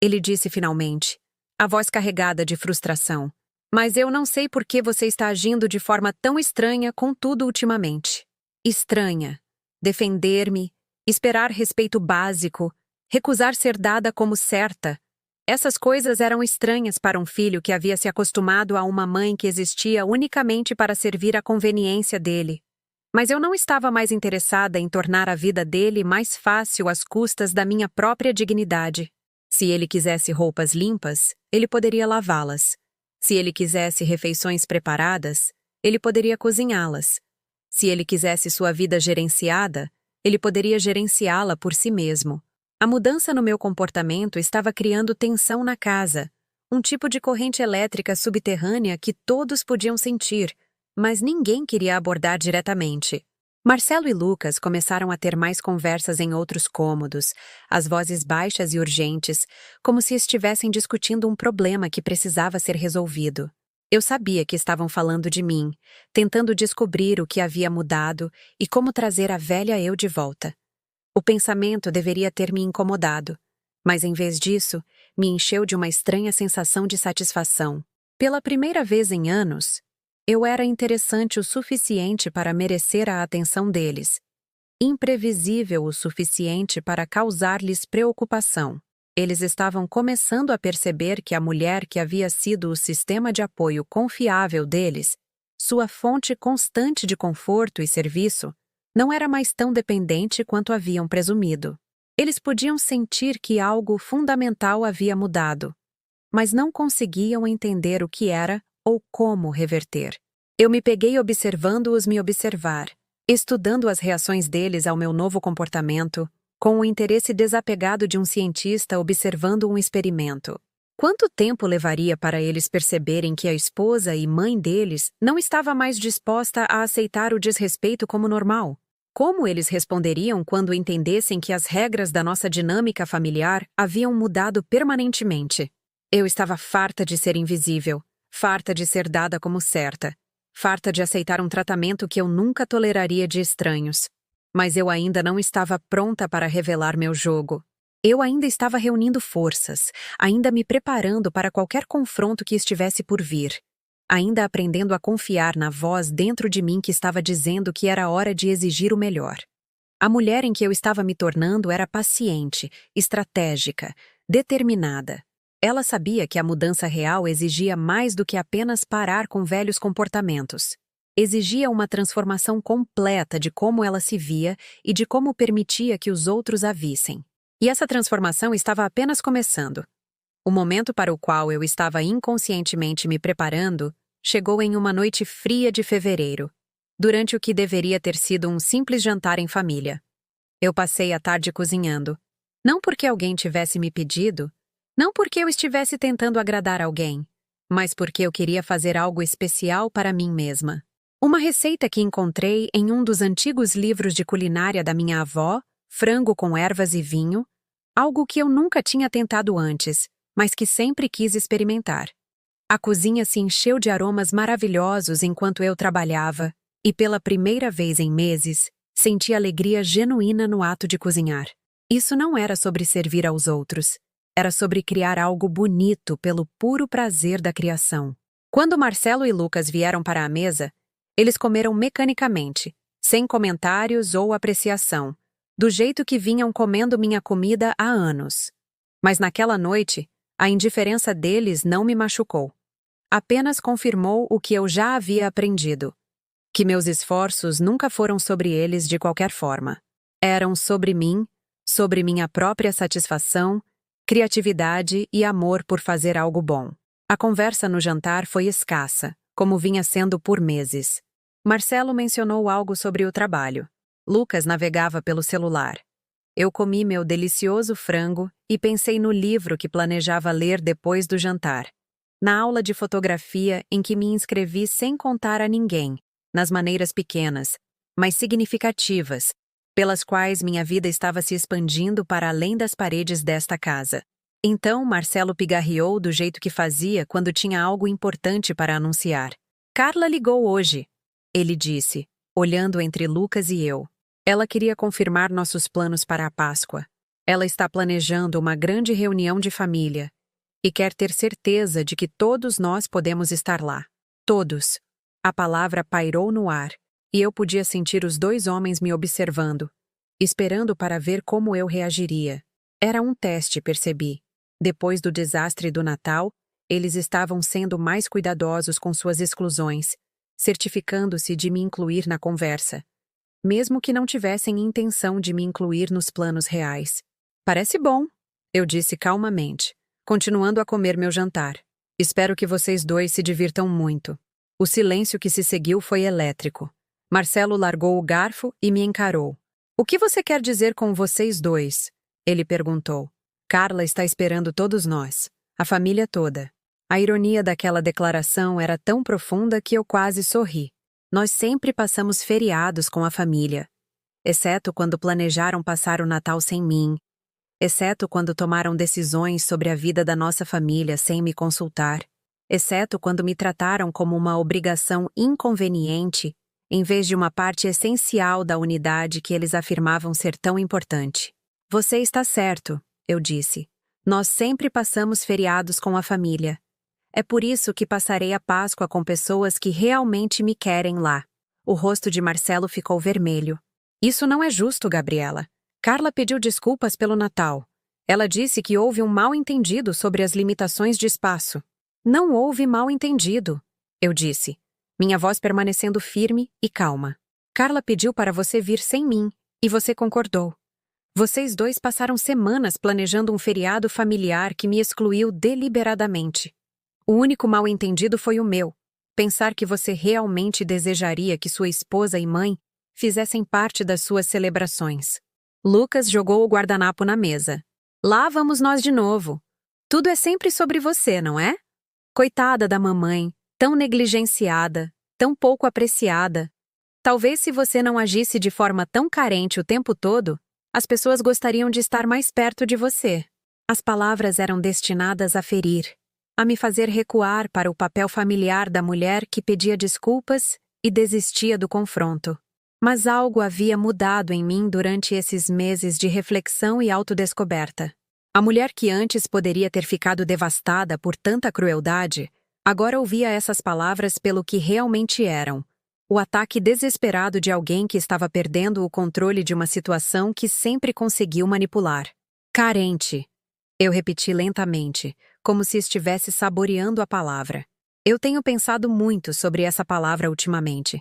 ele disse finalmente, a voz carregada de frustração. Mas eu não sei por que você está agindo de forma tão estranha com tudo ultimamente. Estranha. Defender-me, esperar respeito básico, recusar ser dada como certa. Essas coisas eram estranhas para um filho que havia se acostumado a uma mãe que existia unicamente para servir à conveniência dele. Mas eu não estava mais interessada em tornar a vida dele mais fácil às custas da minha própria dignidade. Se ele quisesse roupas limpas, ele poderia lavá-las. Se ele quisesse refeições preparadas, ele poderia cozinhá-las. Se ele quisesse sua vida gerenciada, ele poderia gerenciá-la por si mesmo. A mudança no meu comportamento estava criando tensão na casa, um tipo de corrente elétrica subterrânea que todos podiam sentir, mas ninguém queria abordar diretamente. Marcelo e Lucas começaram a ter mais conversas em outros cômodos, as vozes baixas e urgentes, como se estivessem discutindo um problema que precisava ser resolvido. Eu sabia que estavam falando de mim, tentando descobrir o que havia mudado e como trazer a velha eu de volta. O pensamento deveria ter me incomodado, mas em vez disso, me encheu de uma estranha sensação de satisfação. Pela primeira vez em anos, eu era interessante o suficiente para merecer a atenção deles, imprevisível o suficiente para causar-lhes preocupação. Eles estavam começando a perceber que a mulher que havia sido o sistema de apoio confiável deles, sua fonte constante de conforto e serviço, não era mais tão dependente quanto haviam presumido. Eles podiam sentir que algo fundamental havia mudado, mas não conseguiam entender o que era ou como reverter. Eu me peguei observando-os me observar, estudando as reações deles ao meu novo comportamento, com o interesse desapegado de um cientista observando um experimento. Quanto tempo levaria para eles perceberem que a esposa e mãe deles não estava mais disposta a aceitar o desrespeito como normal? Como eles responderiam quando entendessem que as regras da nossa dinâmica familiar haviam mudado permanentemente? Eu estava farta de ser invisível, farta de ser dada como certa, farta de aceitar um tratamento que eu nunca toleraria de estranhos. Mas eu ainda não estava pronta para revelar meu jogo. Eu ainda estava reunindo forças, ainda me preparando para qualquer confronto que estivesse por vir, ainda aprendendo a confiar na voz dentro de mim que estava dizendo que era hora de exigir o melhor. A mulher em que eu estava me tornando era paciente, estratégica, determinada. Ela sabia que a mudança real exigia mais do que apenas parar com velhos comportamentos. Exigia uma transformação completa de como ela se via e de como permitia que os outros a vissem. E essa transformação estava apenas começando. O momento para o qual eu estava inconscientemente me preparando chegou em uma noite fria de fevereiro, durante o que deveria ter sido um simples jantar em família. Eu passei a tarde cozinhando. Não porque alguém tivesse me pedido, não porque eu estivesse tentando agradar alguém, mas porque eu queria fazer algo especial para mim mesma. Uma receita que encontrei em um dos antigos livros de culinária da minha avó, frango com ervas e vinho, algo que eu nunca tinha tentado antes, mas que sempre quis experimentar. A cozinha se encheu de aromas maravilhosos enquanto eu trabalhava, e pela primeira vez em meses, senti alegria genuína no ato de cozinhar. Isso não era sobre servir aos outros, era sobre criar algo bonito pelo puro prazer da criação. Quando Marcelo e Lucas vieram para a mesa, eles comeram mecanicamente, sem comentários ou apreciação, do jeito que vinham comendo minha comida há anos. Mas naquela noite, a indiferença deles não me machucou. Apenas confirmou o que eu já havia aprendido: que meus esforços nunca foram sobre eles de qualquer forma. Eram sobre mim, sobre minha própria satisfação, criatividade e amor por fazer algo bom. A conversa no jantar foi escassa, como vinha sendo por meses. Marcelo mencionou algo sobre o trabalho. Lucas navegava pelo celular. Eu comi meu delicioso frango e pensei no livro que planejava ler depois do jantar. Na aula de fotografia em que me inscrevi sem contar a ninguém, nas maneiras pequenas, mas significativas, pelas quais minha vida estava se expandindo para além das paredes desta casa. Então Marcelo pigarreou do jeito que fazia quando tinha algo importante para anunciar. Carla ligou hoje, ele disse, olhando entre Lucas e eu. Ela queria confirmar nossos planos para a Páscoa. Ela está planejando uma grande reunião de família e quer ter certeza de que todos nós podemos estar lá. Todos. A palavra pairou no ar, e eu podia sentir os dois homens me observando, esperando para ver como eu reagiria. Era um teste, percebi. Depois do desastre do Natal, eles estavam sendo mais cuidadosos com suas exclusões, certificando-se de me incluir na conversa, mesmo que não tivessem intenção de me incluir nos planos reais. Parece bom, eu disse calmamente, continuando a comer meu jantar. Espero que vocês dois se divirtam muito. O silêncio que se seguiu foi elétrico. Marcelo largou o garfo e me encarou. O que você quer dizer com vocês dois? Ele perguntou. Carla está esperando todos nós, a família toda. A ironia daquela declaração era tão profunda que eu quase sorri. Nós sempre passamos feriados com a família, exceto quando planejaram passar o Natal sem mim, exceto quando tomaram decisões sobre a vida da nossa família sem me consultar, exceto quando me trataram como uma obrigação inconveniente, em vez de uma parte essencial da unidade que eles afirmavam ser tão importante. Você está certo, eu disse. Nós sempre passamos feriados com a família. É por isso que passarei a Páscoa com pessoas que realmente me querem lá. O rosto de Marcelo ficou vermelho. Isso não é justo, Gabriela. Carla pediu desculpas pelo Natal. Ela disse que houve um mal-entendido sobre as limitações de espaço. Não houve mal-entendido, eu disse, minha voz permanecendo firme e calma. Carla pediu para você vir sem mim, e você concordou. Vocês dois passaram semanas planejando um feriado familiar que me excluiu deliberadamente. O único mal-entendido foi o meu, pensar que você realmente desejaria que sua esposa e mãe fizessem parte das suas celebrações. Lucas jogou o guardanapo na mesa. Lá vamos nós de novo. Tudo é sempre sobre você, não é? Coitada da mamãe, tão negligenciada, tão pouco apreciada. Talvez se você não agisse de forma tão carente o tempo todo, as pessoas gostariam de estar mais perto de você. As palavras eram destinadas a ferir, a me fazer recuar para o papel familiar da mulher que pedia desculpas e desistia do confronto. Mas algo havia mudado em mim durante esses meses de reflexão e autodescoberta. A mulher que antes poderia ter ficado devastada por tanta crueldade, agora ouvia essas palavras pelo que realmente eram: o ataque desesperado de alguém que estava perdendo o controle de uma situação que sempre conseguiu manipular. Carente. Eu repeti lentamente, como se estivesse saboreando a palavra. Eu tenho pensado muito sobre essa palavra ultimamente.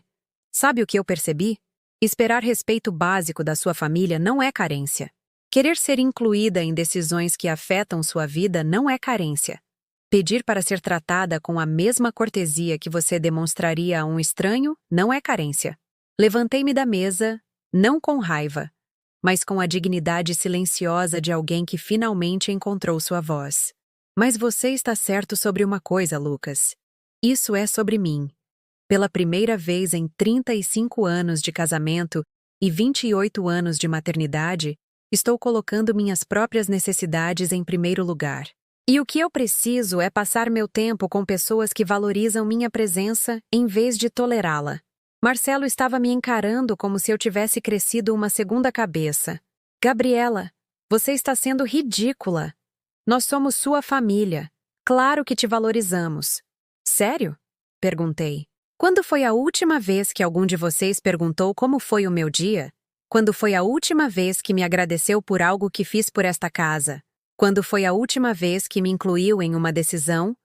Sabe o que eu percebi? Esperar respeito básico da sua família não é carência. Querer ser incluída em decisões que afetam sua vida não é carência. Pedir para ser tratada com a mesma cortesia que você demonstraria a um estranho não é carência. Levantei-me da mesa, não com raiva, mas com a dignidade silenciosa de alguém que finalmente encontrou sua voz. Mas você está certo sobre uma coisa, Lucas. Isso é sobre mim. Pela primeira vez em 35 anos de casamento e 28 anos de maternidade, estou colocando minhas próprias necessidades em primeiro lugar. E o que eu preciso é passar meu tempo com pessoas que valorizam minha presença em vez de tolerá-la. Marcelo estava me encarando como se eu tivesse crescido uma segunda cabeça. Gabriela, você está sendo ridícula. Nós somos sua família. Claro que te valorizamos. Sério? Perguntei. Quando foi a última vez que algum de vocês perguntou como foi o meu dia? Quando foi a última vez que me agradeceu por algo que fiz por esta casa? Quando foi a última vez que me incluiu em uma decisão?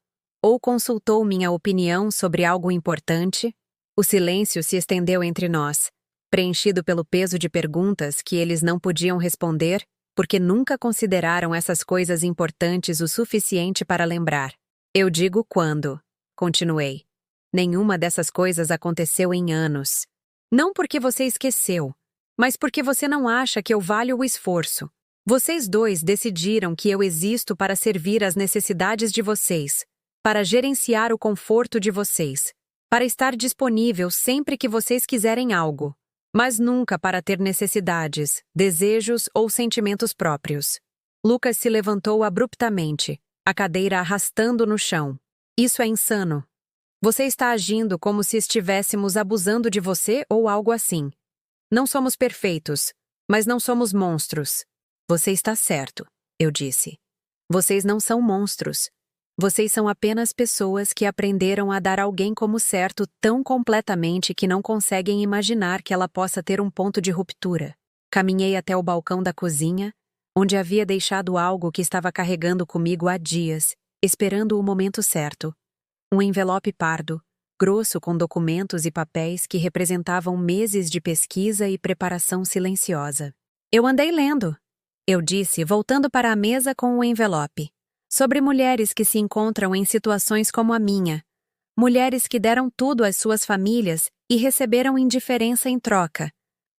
Ou consultou minha opinião sobre algo importante? O silêncio se estendeu entre nós, preenchido pelo peso de perguntas que eles não podiam responder porque nunca consideraram essas coisas importantes o suficiente para lembrar. Eu digo quando, continuei. Nenhuma dessas coisas aconteceu em anos. Não porque você esqueceu, mas porque você não acha que eu valho o esforço. Vocês dois decidiram que eu existo para servir às necessidades de vocês, para gerenciar o conforto de vocês, para estar disponível sempre que vocês quiserem algo, mas nunca para ter necessidades, desejos ou sentimentos próprios. Lucas se levantou abruptamente, a cadeira arrastando no chão. Isso é insano. Você está agindo como se estivéssemos abusando de você ou algo assim. Não somos perfeitos, mas não somos monstros. Você está certo, eu disse. Vocês não são monstros. Vocês são apenas pessoas que aprenderam a dar alguém como certo tão completamente que não conseguem imaginar que ela possa ter um ponto de ruptura. Caminhei até o balcão da cozinha, onde havia deixado algo que estava carregando comigo há dias, esperando o momento certo. Um envelope pardo, grosso com documentos e papéis que representavam meses de pesquisa e preparação silenciosa. Eu andei lendo, eu disse, voltando para a mesa com o envelope. Sobre mulheres que se encontram em situações como a minha. Mulheres que deram tudo às suas famílias e receberam indiferença em troca.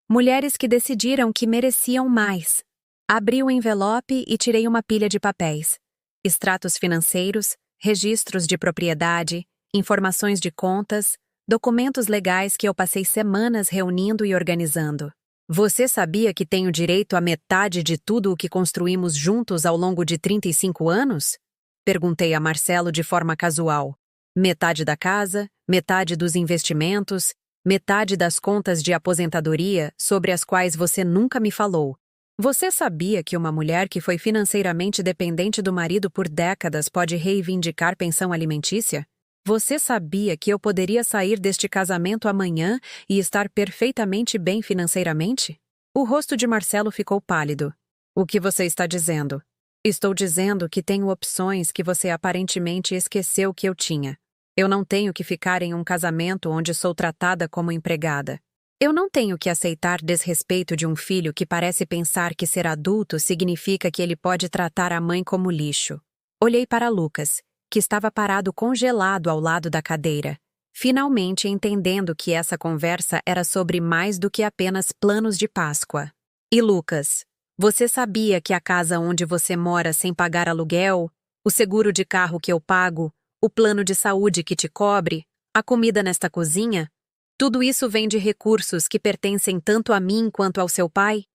Mulheres que decidiram que mereciam mais. Abri o envelope e tirei uma pilha de papéis. Extratos financeiros, registros de propriedade, informações de contas, documentos legais que eu passei semanas reunindo e organizando. Você sabia que tenho direito a metade de tudo o que construímos juntos ao longo de 35 anos? Perguntei a Marcelo de forma casual. Metade da casa, metade dos investimentos, metade das contas de aposentadoria sobre as quais você nunca me falou. Você sabia que uma mulher que foi financeiramente dependente do marido por décadas pode reivindicar pensão alimentícia? Você sabia que eu poderia sair deste casamento amanhã e estar perfeitamente bem financeiramente? O rosto de Marcelo ficou pálido. O que você está dizendo? Estou dizendo que tenho opções que você aparentemente esqueceu que eu tinha. Eu não tenho que ficar em um casamento onde sou tratada como empregada. Eu não tenho que aceitar desrespeito de um filho que parece pensar que ser adulto significa que ele pode tratar a mãe como lixo. Olhei para Lucas, que estava parado congelado ao lado da cadeira, finalmente entendendo que essa conversa era sobre mais do que apenas planos de Páscoa. E Lucas, você sabia que a casa onde você mora sem pagar aluguel, o seguro de carro que eu pago, o plano de saúde que te cobre, a comida nesta cozinha, tudo isso vem de recursos que pertencem tanto a mim quanto ao seu pai?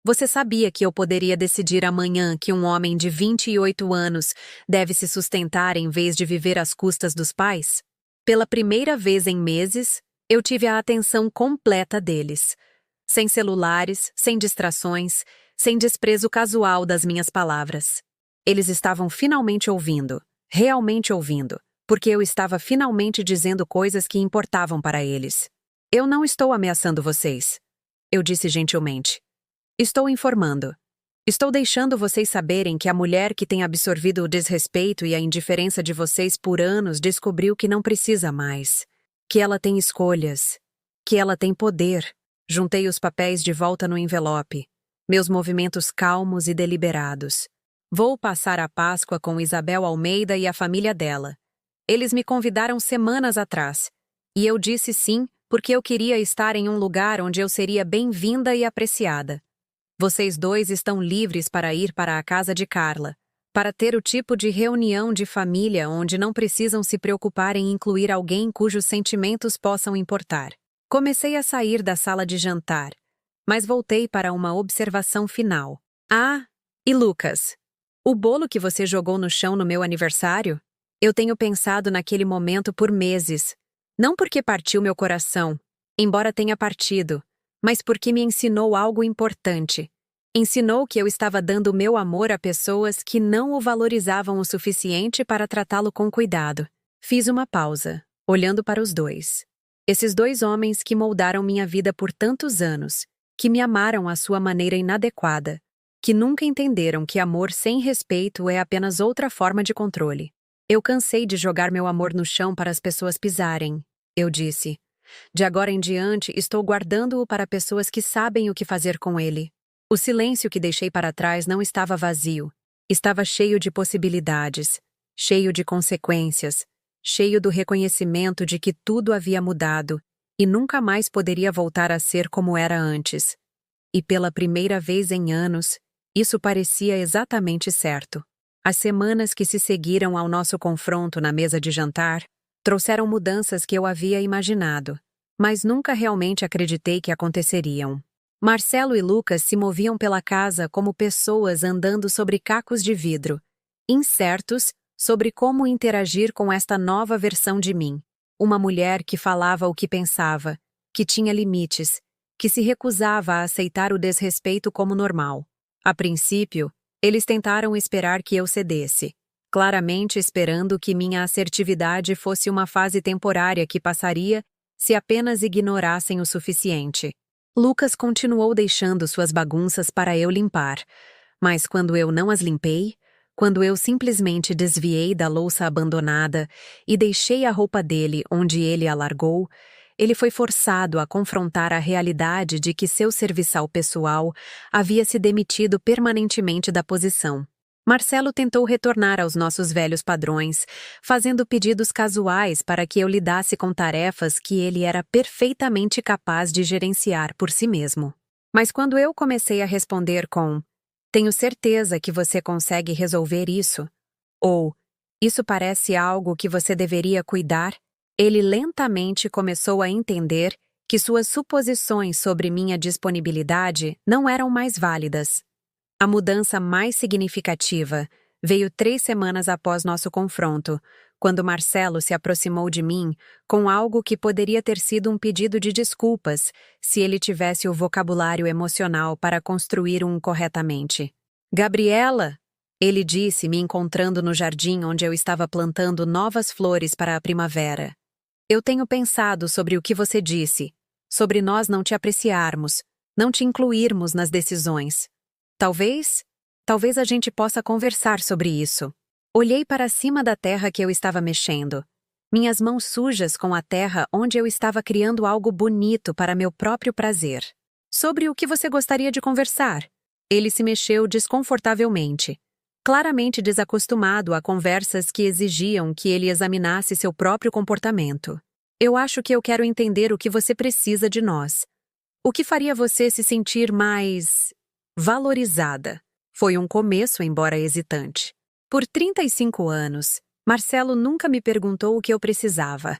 Você sabia que eu poderia decidir amanhã que um homem de 28 anos deve se sustentar em vez de viver às custas dos pais? Pela primeira vez em meses, eu tive a atenção completa deles. Sem celulares, sem distrações, sem desprezo casual das minhas palavras. Eles estavam finalmente ouvindo, realmente ouvindo, porque eu estava finalmente dizendo coisas que importavam para eles. Eu não estou ameaçando vocês, eu disse gentilmente. Estou informando. Estou deixando vocês saberem que a mulher que tem absorvido o desrespeito e a indiferença de vocês por anos descobriu que não precisa mais. Que ela tem escolhas. Que ela tem poder. Juntei os papéis de volta no envelope. Meus movimentos calmos e deliberados. Vou passar a Páscoa com Isabel Almeida e a família dela. Eles me convidaram semanas atrás. E eu disse sim, porque eu queria estar em um lugar onde eu seria bem-vinda e apreciada. Vocês dois estão livres para ir para a casa de Carla, para ter o tipo de reunião de família onde não precisam se preocupar em incluir alguém cujos sentimentos possam importar. Comecei a sair da sala de jantar, mas voltei para uma observação final. Ah, e Lucas, o bolo que você jogou no chão no meu aniversário? Eu tenho pensado naquele momento por meses. Não porque partiu meu coração, embora tenha partido, mas porque me ensinou algo importante. Ensinou que eu estava dando meu amor a pessoas que não o valorizavam o suficiente para tratá-lo com cuidado. Fiz uma pausa, olhando para os dois. Esses dois homens que moldaram minha vida por tantos anos, que me amaram à sua maneira inadequada, que nunca entenderam que amor sem respeito é apenas outra forma de controle. Eu cansei de jogar meu amor no chão para as pessoas pisarem, eu disse. De agora em diante, estou guardando-o para pessoas que sabem o que fazer com ele. O silêncio que deixei para trás não estava vazio. Estava cheio de possibilidades, cheio de consequências, cheio do reconhecimento de que tudo havia mudado e nunca mais poderia voltar a ser como era antes. E pela primeira vez em anos, isso parecia exatamente certo. As semanas que se seguiram ao nosso confronto na mesa de jantar trouxeram mudanças que eu havia imaginado, mas nunca realmente acreditei que aconteceriam. Marcelo e Lucas se moviam pela casa como pessoas andando sobre cacos de vidro, incertos sobre como interagir com esta nova versão de mim. Uma mulher que falava o que pensava, que tinha limites, que se recusava a aceitar o desrespeito como normal. A princípio, eles tentaram esperar que eu cedesse, claramente esperando que minha assertividade fosse uma fase temporária que passaria se apenas ignorassem o suficiente. Lucas continuou deixando suas bagunças para eu limpar, mas quando eu não as limpei, quando eu simplesmente desviei da louça abandonada e deixei a roupa dele onde ele a largou, ele foi forçado a confrontar a realidade de que seu serviçal pessoal havia se demitido permanentemente da posição. Marcelo tentou retornar aos nossos velhos padrões, fazendo pedidos casuais para que eu lidasse com tarefas que ele era perfeitamente capaz de gerenciar por si mesmo. Mas quando eu comecei a responder com "Tenho certeza que você consegue resolver isso", ou "Isso parece algo que você deveria cuidar", ele lentamente começou a entender que suas suposições sobre minha disponibilidade não eram mais válidas. A mudança mais significativa veio 3 semanas após nosso confronto, quando Marcelo se aproximou de mim com algo que poderia ter sido um pedido de desculpas se ele tivesse o vocabulário emocional para construir um corretamente. "Gabriela", ele disse, me encontrando no jardim onde eu estava plantando novas flores para a primavera. "Eu tenho pensado sobre o que você disse, sobre nós não te apreciarmos, não te incluirmos nas decisões. Talvez a gente possa conversar sobre isso." Olhei para cima da terra que eu estava mexendo, minhas mãos sujas com a terra onde eu estava criando algo bonito para meu próprio prazer. "Sobre o que você gostaria de conversar?" Ele se mexeu desconfortavelmente, claramente desacostumado a conversas que exigiam que ele examinasse seu próprio comportamento. "Eu acho que eu quero entender o que você precisa de nós. O que faria você se sentir mais valorizada?" Foi um começo, embora hesitante. Por 35 anos, Marcelo nunca me perguntou o que eu precisava.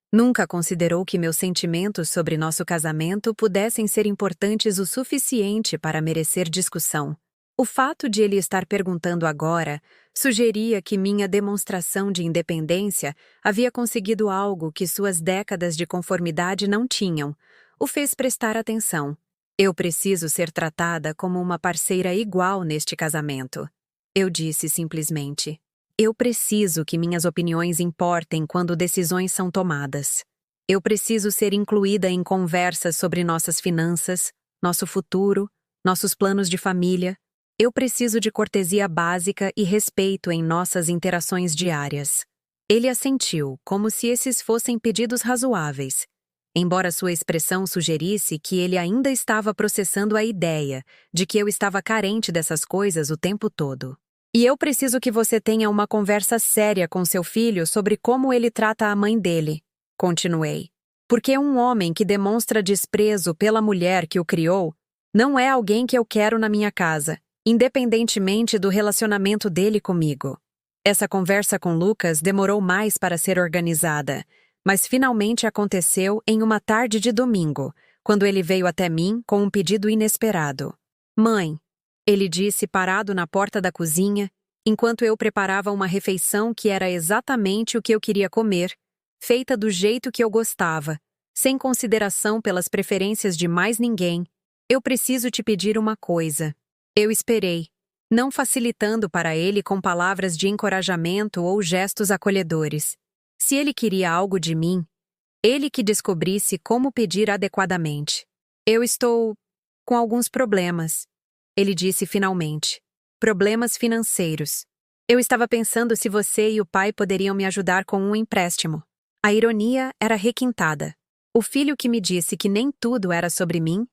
Nunca considerou que meus sentimentos sobre nosso casamento pudessem ser importantes o suficiente para merecer discussão. O fato de ele estar perguntando agora sugeria que minha demonstração de independência havia conseguido algo que suas décadas de conformidade não tinham. O fez prestar atenção. "Eu preciso ser tratada como uma parceira igual neste casamento", eu disse simplesmente. "Eu preciso que minhas opiniões importem quando decisões são tomadas. Eu preciso ser incluída em conversas sobre nossas finanças, nosso futuro, nossos planos de família. Eu preciso de cortesia básica e respeito em nossas interações diárias." Ele assentiu, como se esses fossem pedidos razoáveis, embora sua expressão sugerisse que ele ainda estava processando a ideia de que eu estava carente dessas coisas o tempo todo. "E eu preciso que você tenha uma conversa séria com seu filho sobre como ele trata a mãe dele", continuei. "Porque um homem que demonstra desprezo pela mulher que o criou Não é alguém que eu quero na minha casa, independentemente do relacionamento dele comigo. Essa conversa com Lucas demorou mais para ser organizada, mas finalmente aconteceu em uma tarde de domingo, quando ele veio até mim com um pedido inesperado. Mãe, ele disse parado na porta da cozinha, enquanto eu preparava uma refeição que era exatamente o que eu queria comer, feita do jeito que eu gostava, sem consideração pelas preferências de mais ninguém. Eu preciso te pedir uma coisa. Eu esperei, não facilitando para ele com palavras de encorajamento ou gestos acolhedores. Se ele queria algo de mim, ele que descobrisse como pedir adequadamente. Eu estou com alguns problemas, ele disse finalmente. Problemas financeiros. Eu estava pensando se você e o pai poderiam me ajudar com um empréstimo. A ironia era requintada. O filho que me disse que nem tudo era sobre mim,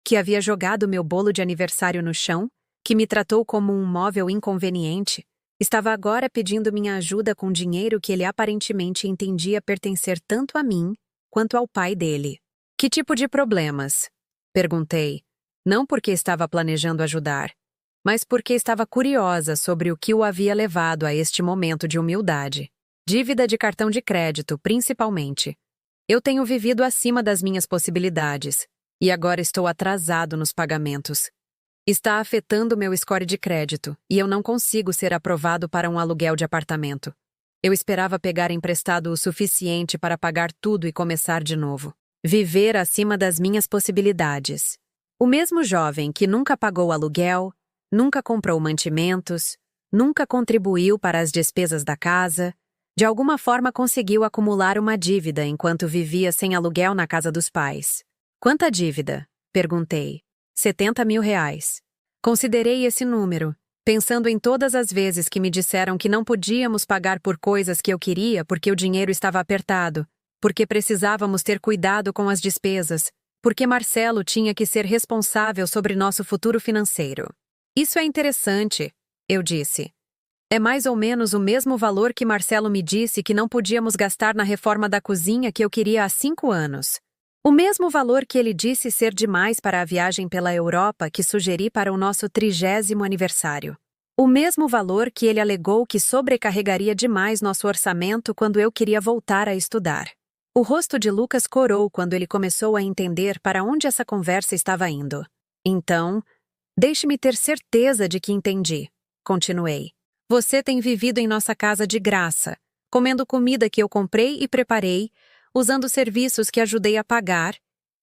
que havia jogado meu bolo de aniversário no chão, que me tratou como um móvel inconveniente, estava agora pedindo minha ajuda com dinheiro que ele aparentemente entendia pertencer tanto a mim quanto ao pai dele. Que tipo de problemas? Perguntei, não porque estava planejando ajudar, mas porque estava curiosa sobre o que o havia levado a este momento de humildade. Dívida de cartão de crédito, principalmente. Eu tenho vivido acima das minhas possibilidades, e agora estou atrasado nos pagamentos. Está afetando meu score de crédito, e eu não consigo ser aprovado para um aluguel de apartamento. Eu esperava pegar emprestado o suficiente para pagar tudo e começar de novo. Viver acima das minhas possibilidades. O mesmo jovem que nunca pagou aluguel, nunca comprou mantimentos, nunca contribuiu para as despesas da casa, de alguma forma conseguiu acumular uma dívida enquanto vivia sem aluguel na casa dos pais. Quanta dívida? Perguntei. 70 mil reais. Considerei esse número, pensando em todas as vezes que me disseram que não podíamos pagar por coisas que eu queria porque o dinheiro estava apertado, porque precisávamos ter cuidado com as despesas, porque Marcelo tinha que ser responsável sobre nosso futuro financeiro. Isso é interessante, eu disse. É mais ou menos o mesmo valor que Marcelo me disse que não podíamos gastar na reforma da cozinha que eu queria há 5 anos. O mesmo valor que ele disse ser demais para a viagem pela Europa que sugeri para o nosso 30º aniversário. O mesmo valor que ele alegou que sobrecarregaria demais nosso orçamento quando eu queria voltar a estudar. O rosto de Lucas corou quando ele começou a entender para onde essa conversa estava indo. Então, deixe-me ter certeza de que entendi. Continuei. Você tem vivido em nossa casa de graça, comendo comida que eu comprei e preparei, usando serviços que ajudei a pagar,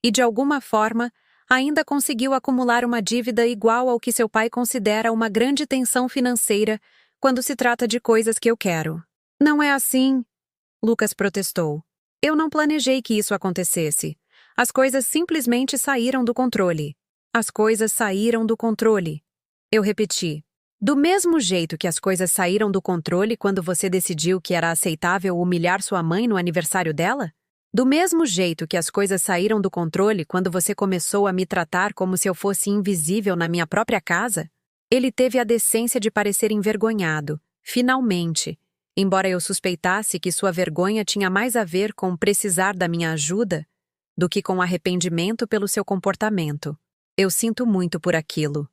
e de alguma forma ainda conseguiu acumular uma dívida igual ao que seu pai considera uma grande tensão financeira quando se trata de coisas que eu quero. Não é assim, Lucas protestou. Eu não planejei que isso acontecesse. As coisas simplesmente saíram do controle. As coisas saíram do controle. Eu repeti. Do mesmo jeito que as coisas saíram do controle quando você decidiu que era aceitável humilhar sua mãe no aniversário dela? Do mesmo jeito que as coisas saíram do controle quando você começou a me tratar como se eu fosse invisível na minha própria casa? Ele teve a decência de parecer envergonhado, finalmente, embora eu suspeitasse que sua vergonha tinha mais a ver com precisar da minha ajuda do que com arrependimento pelo seu comportamento. Eu sinto muito por aquilo,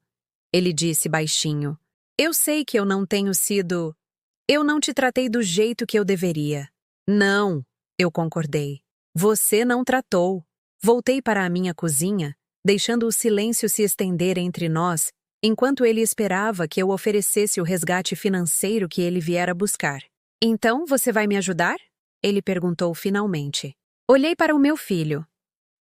ele disse baixinho. Eu sei que eu não tenho sido... Eu não te tratei do jeito que eu deveria. Não, eu concordei. Você não tratou. Voltei para a minha cozinha, deixando o silêncio se estender entre nós, enquanto ele esperava que eu oferecesse o resgate financeiro que ele viera buscar. Então, você vai me ajudar? Ele perguntou finalmente. Olhei para o meu filho.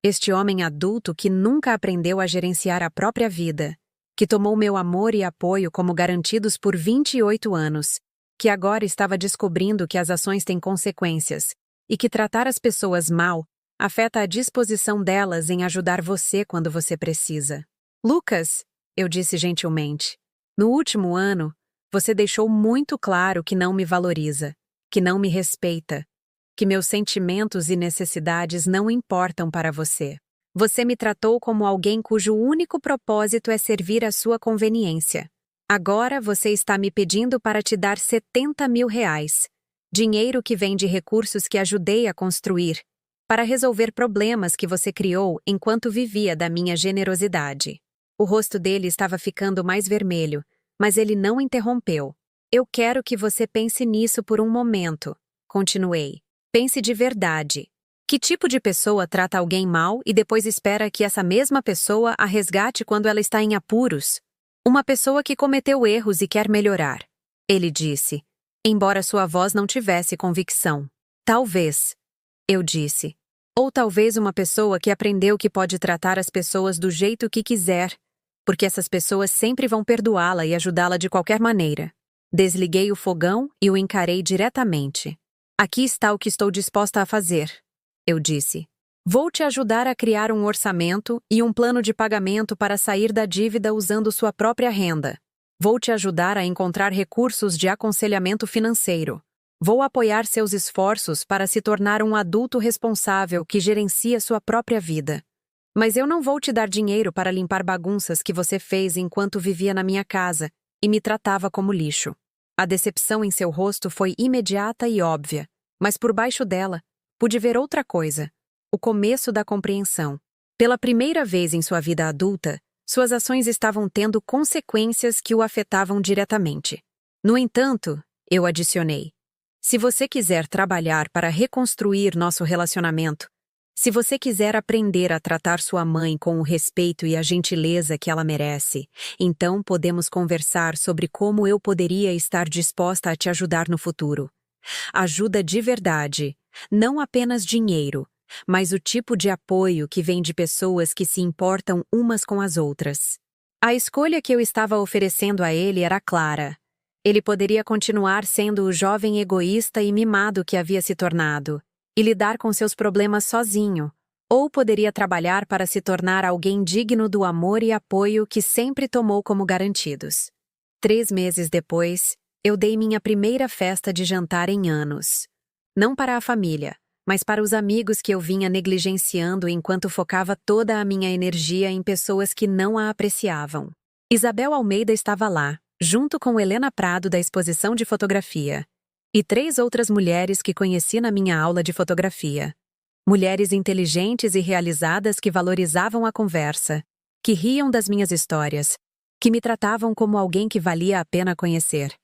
Este homem adulto que nunca aprendeu a gerenciar a própria vida, que tomou meu amor e apoio como garantidos por 28 anos, que agora estava descobrindo que as ações têm consequências e que tratar as pessoas mal afeta a disposição delas em ajudar você quando você precisa. Lucas, eu disse gentilmente, no último ano, você deixou muito claro que não me valoriza, que não me respeita, que meus sentimentos e necessidades não importam para você. Você me tratou como alguém cujo único propósito é servir à sua conveniência. Agora você está me pedindo para te dar 70 mil reais, dinheiro que vem de recursos que ajudei a construir, para resolver problemas que você criou enquanto vivia da minha generosidade. O rosto dele estava ficando mais vermelho, mas ele não interrompeu. Eu quero que você pense nisso por um momento, continuei. Pense de verdade. Que tipo de pessoa trata alguém mal e depois espera que essa mesma pessoa a resgate quando ela está em apuros? Uma pessoa que cometeu erros e quer melhorar. Ele disse, embora sua voz não tivesse convicção. Talvez, eu disse. Ou talvez uma pessoa que aprendeu que pode tratar as pessoas do jeito que quiser, porque essas pessoas sempre vão perdoá-la e ajudá-la de qualquer maneira. Desliguei o fogão e o encarei diretamente. Aqui está o que estou disposta a fazer, eu disse. Vou te ajudar a criar um orçamento e um plano de pagamento para sair da dívida usando sua própria renda. Vou te ajudar a encontrar recursos de aconselhamento financeiro. Vou apoiar seus esforços para se tornar um adulto responsável que gerencia sua própria vida. Mas eu não vou te dar dinheiro para limpar bagunças que você fez enquanto vivia na minha casa e me tratava como lixo. A decepção em seu rosto foi imediata e óbvia, mas por baixo dela, pude ver outra coisa. O começo da compreensão. Pela primeira vez em sua vida adulta, suas ações estavam tendo consequências que o afetavam diretamente. No entanto, eu adicionei, se você quiser trabalhar para reconstruir nosso relacionamento, se você quiser aprender a tratar sua mãe com o respeito e a gentileza que ela merece, então podemos conversar sobre como eu poderia estar disposta a te ajudar no futuro. Ajuda de verdade, não apenas dinheiro, mas o tipo de apoio que vem de pessoas que se importam umas com as outras. A escolha que eu estava oferecendo a ele era clara. Ele poderia continuar sendo o jovem egoísta e mimado que havia se tornado, e lidar com seus problemas sozinho, ou poderia trabalhar para se tornar alguém digno do amor e apoio que sempre tomou como garantidos. 3 meses depois, eu dei minha primeira festa de jantar em anos. Não para a família, mas para os amigos que eu vinha negligenciando enquanto focava toda a minha energia em pessoas que não a apreciavam. Isabel Almeida estava lá, junto com Helena Prado da exposição de fotografia, e 3 outras mulheres que conheci na minha aula de fotografia. Mulheres inteligentes e realizadas que valorizavam a conversa, que riam das minhas histórias, que me tratavam como alguém que valia a pena conhecer.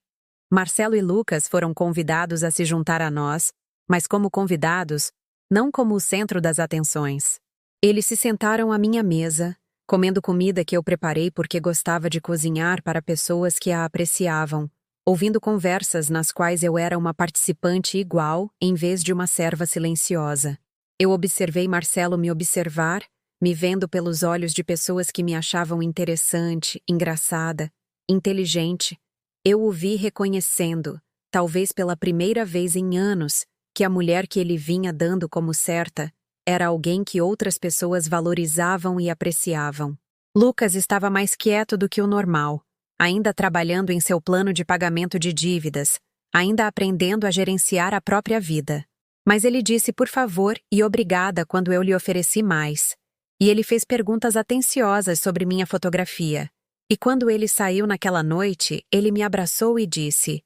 Marcelo e Lucas foram convidados a se juntar a nós, mas como convidados, não como o centro das atenções. Eles se sentaram à minha mesa, comendo comida que eu preparei porque gostava de cozinhar para pessoas que a apreciavam, ouvindo conversas nas quais eu era uma participante igual em vez de uma serva silenciosa. Eu observei Marcelo me observar, me vendo pelos olhos de pessoas que me achavam interessante, engraçada, inteligente. Eu o vi reconhecendo, talvez pela primeira vez em anos, que a mulher que ele vinha dando como certa era alguém que outras pessoas valorizavam e apreciavam. Lucas estava mais quieto do que o normal, ainda trabalhando em seu plano de pagamento de dívidas, ainda aprendendo a gerenciar a própria vida. Mas ele disse por favor e obrigada quando eu lhe ofereci mais. E ele fez perguntas atenciosas sobre minha fotografia. E quando ele saiu naquela noite, ele me abraçou e disse: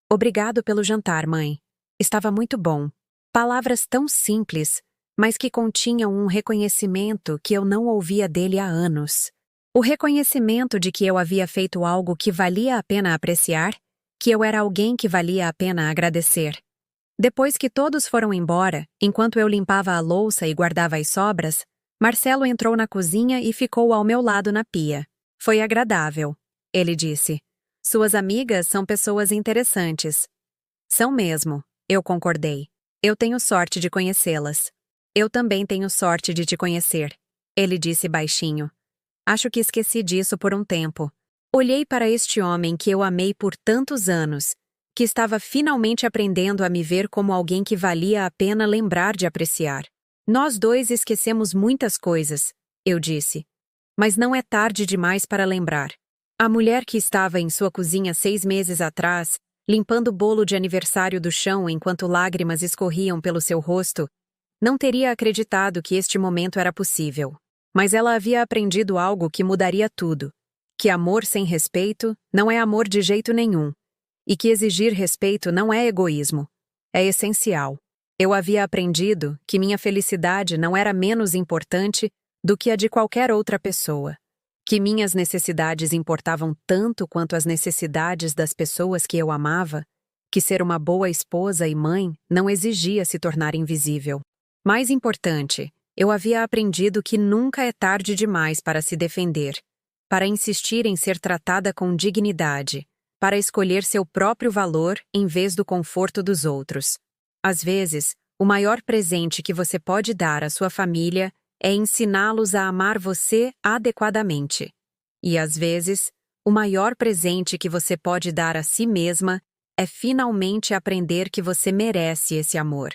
"Obrigado pelo jantar, mãe. Estava muito bom." Palavras tão simples, mas que continham um reconhecimento que eu não ouvia dele há anos. O reconhecimento de que eu havia feito algo que valia a pena apreciar, que eu era alguém que valia a pena agradecer. Depois que todos foram embora, enquanto eu limpava a louça e guardava as sobras, Marcelo entrou na cozinha e ficou ao meu lado na pia. "Foi agradável", ele disse. "Suas amigas são pessoas interessantes." "São mesmo", eu concordei. "Eu tenho sorte de conhecê-las." "Eu também tenho sorte de te conhecer", ele disse baixinho. "Acho que esqueci disso por um tempo." Olhei para este homem que eu amei por tantos anos, que estava finalmente aprendendo a me ver como alguém que valia a pena lembrar de apreciar. "Nós dois esquecemos muitas coisas", eu disse. "Mas não é tarde demais para lembrar." A mulher que estava em sua cozinha 6 meses atrás, limpando o bolo de aniversário do chão enquanto lágrimas escorriam pelo seu rosto, não teria acreditado que este momento era possível. Mas ela havia aprendido algo que mudaria tudo: que amor sem respeito não é amor de jeito nenhum, e que exigir respeito não é egoísmo. É essencial. Eu havia aprendido que minha felicidade não era menos importante do que a de qualquer outra pessoa, Que minhas necessidades importavam tanto quanto as necessidades das pessoas que eu amava, que ser uma boa esposa e mãe não exigia se tornar invisível. Mais importante, eu havia aprendido que nunca é tarde demais para se defender, para insistir em ser tratada com dignidade, para escolher seu próprio valor em vez do conforto dos outros. Às vezes, o maior presente que você pode dar à sua família é ensiná-los a amar você adequadamente. E às vezes, o maior presente que você pode dar a si mesma é finalmente aprender que você merece esse amor.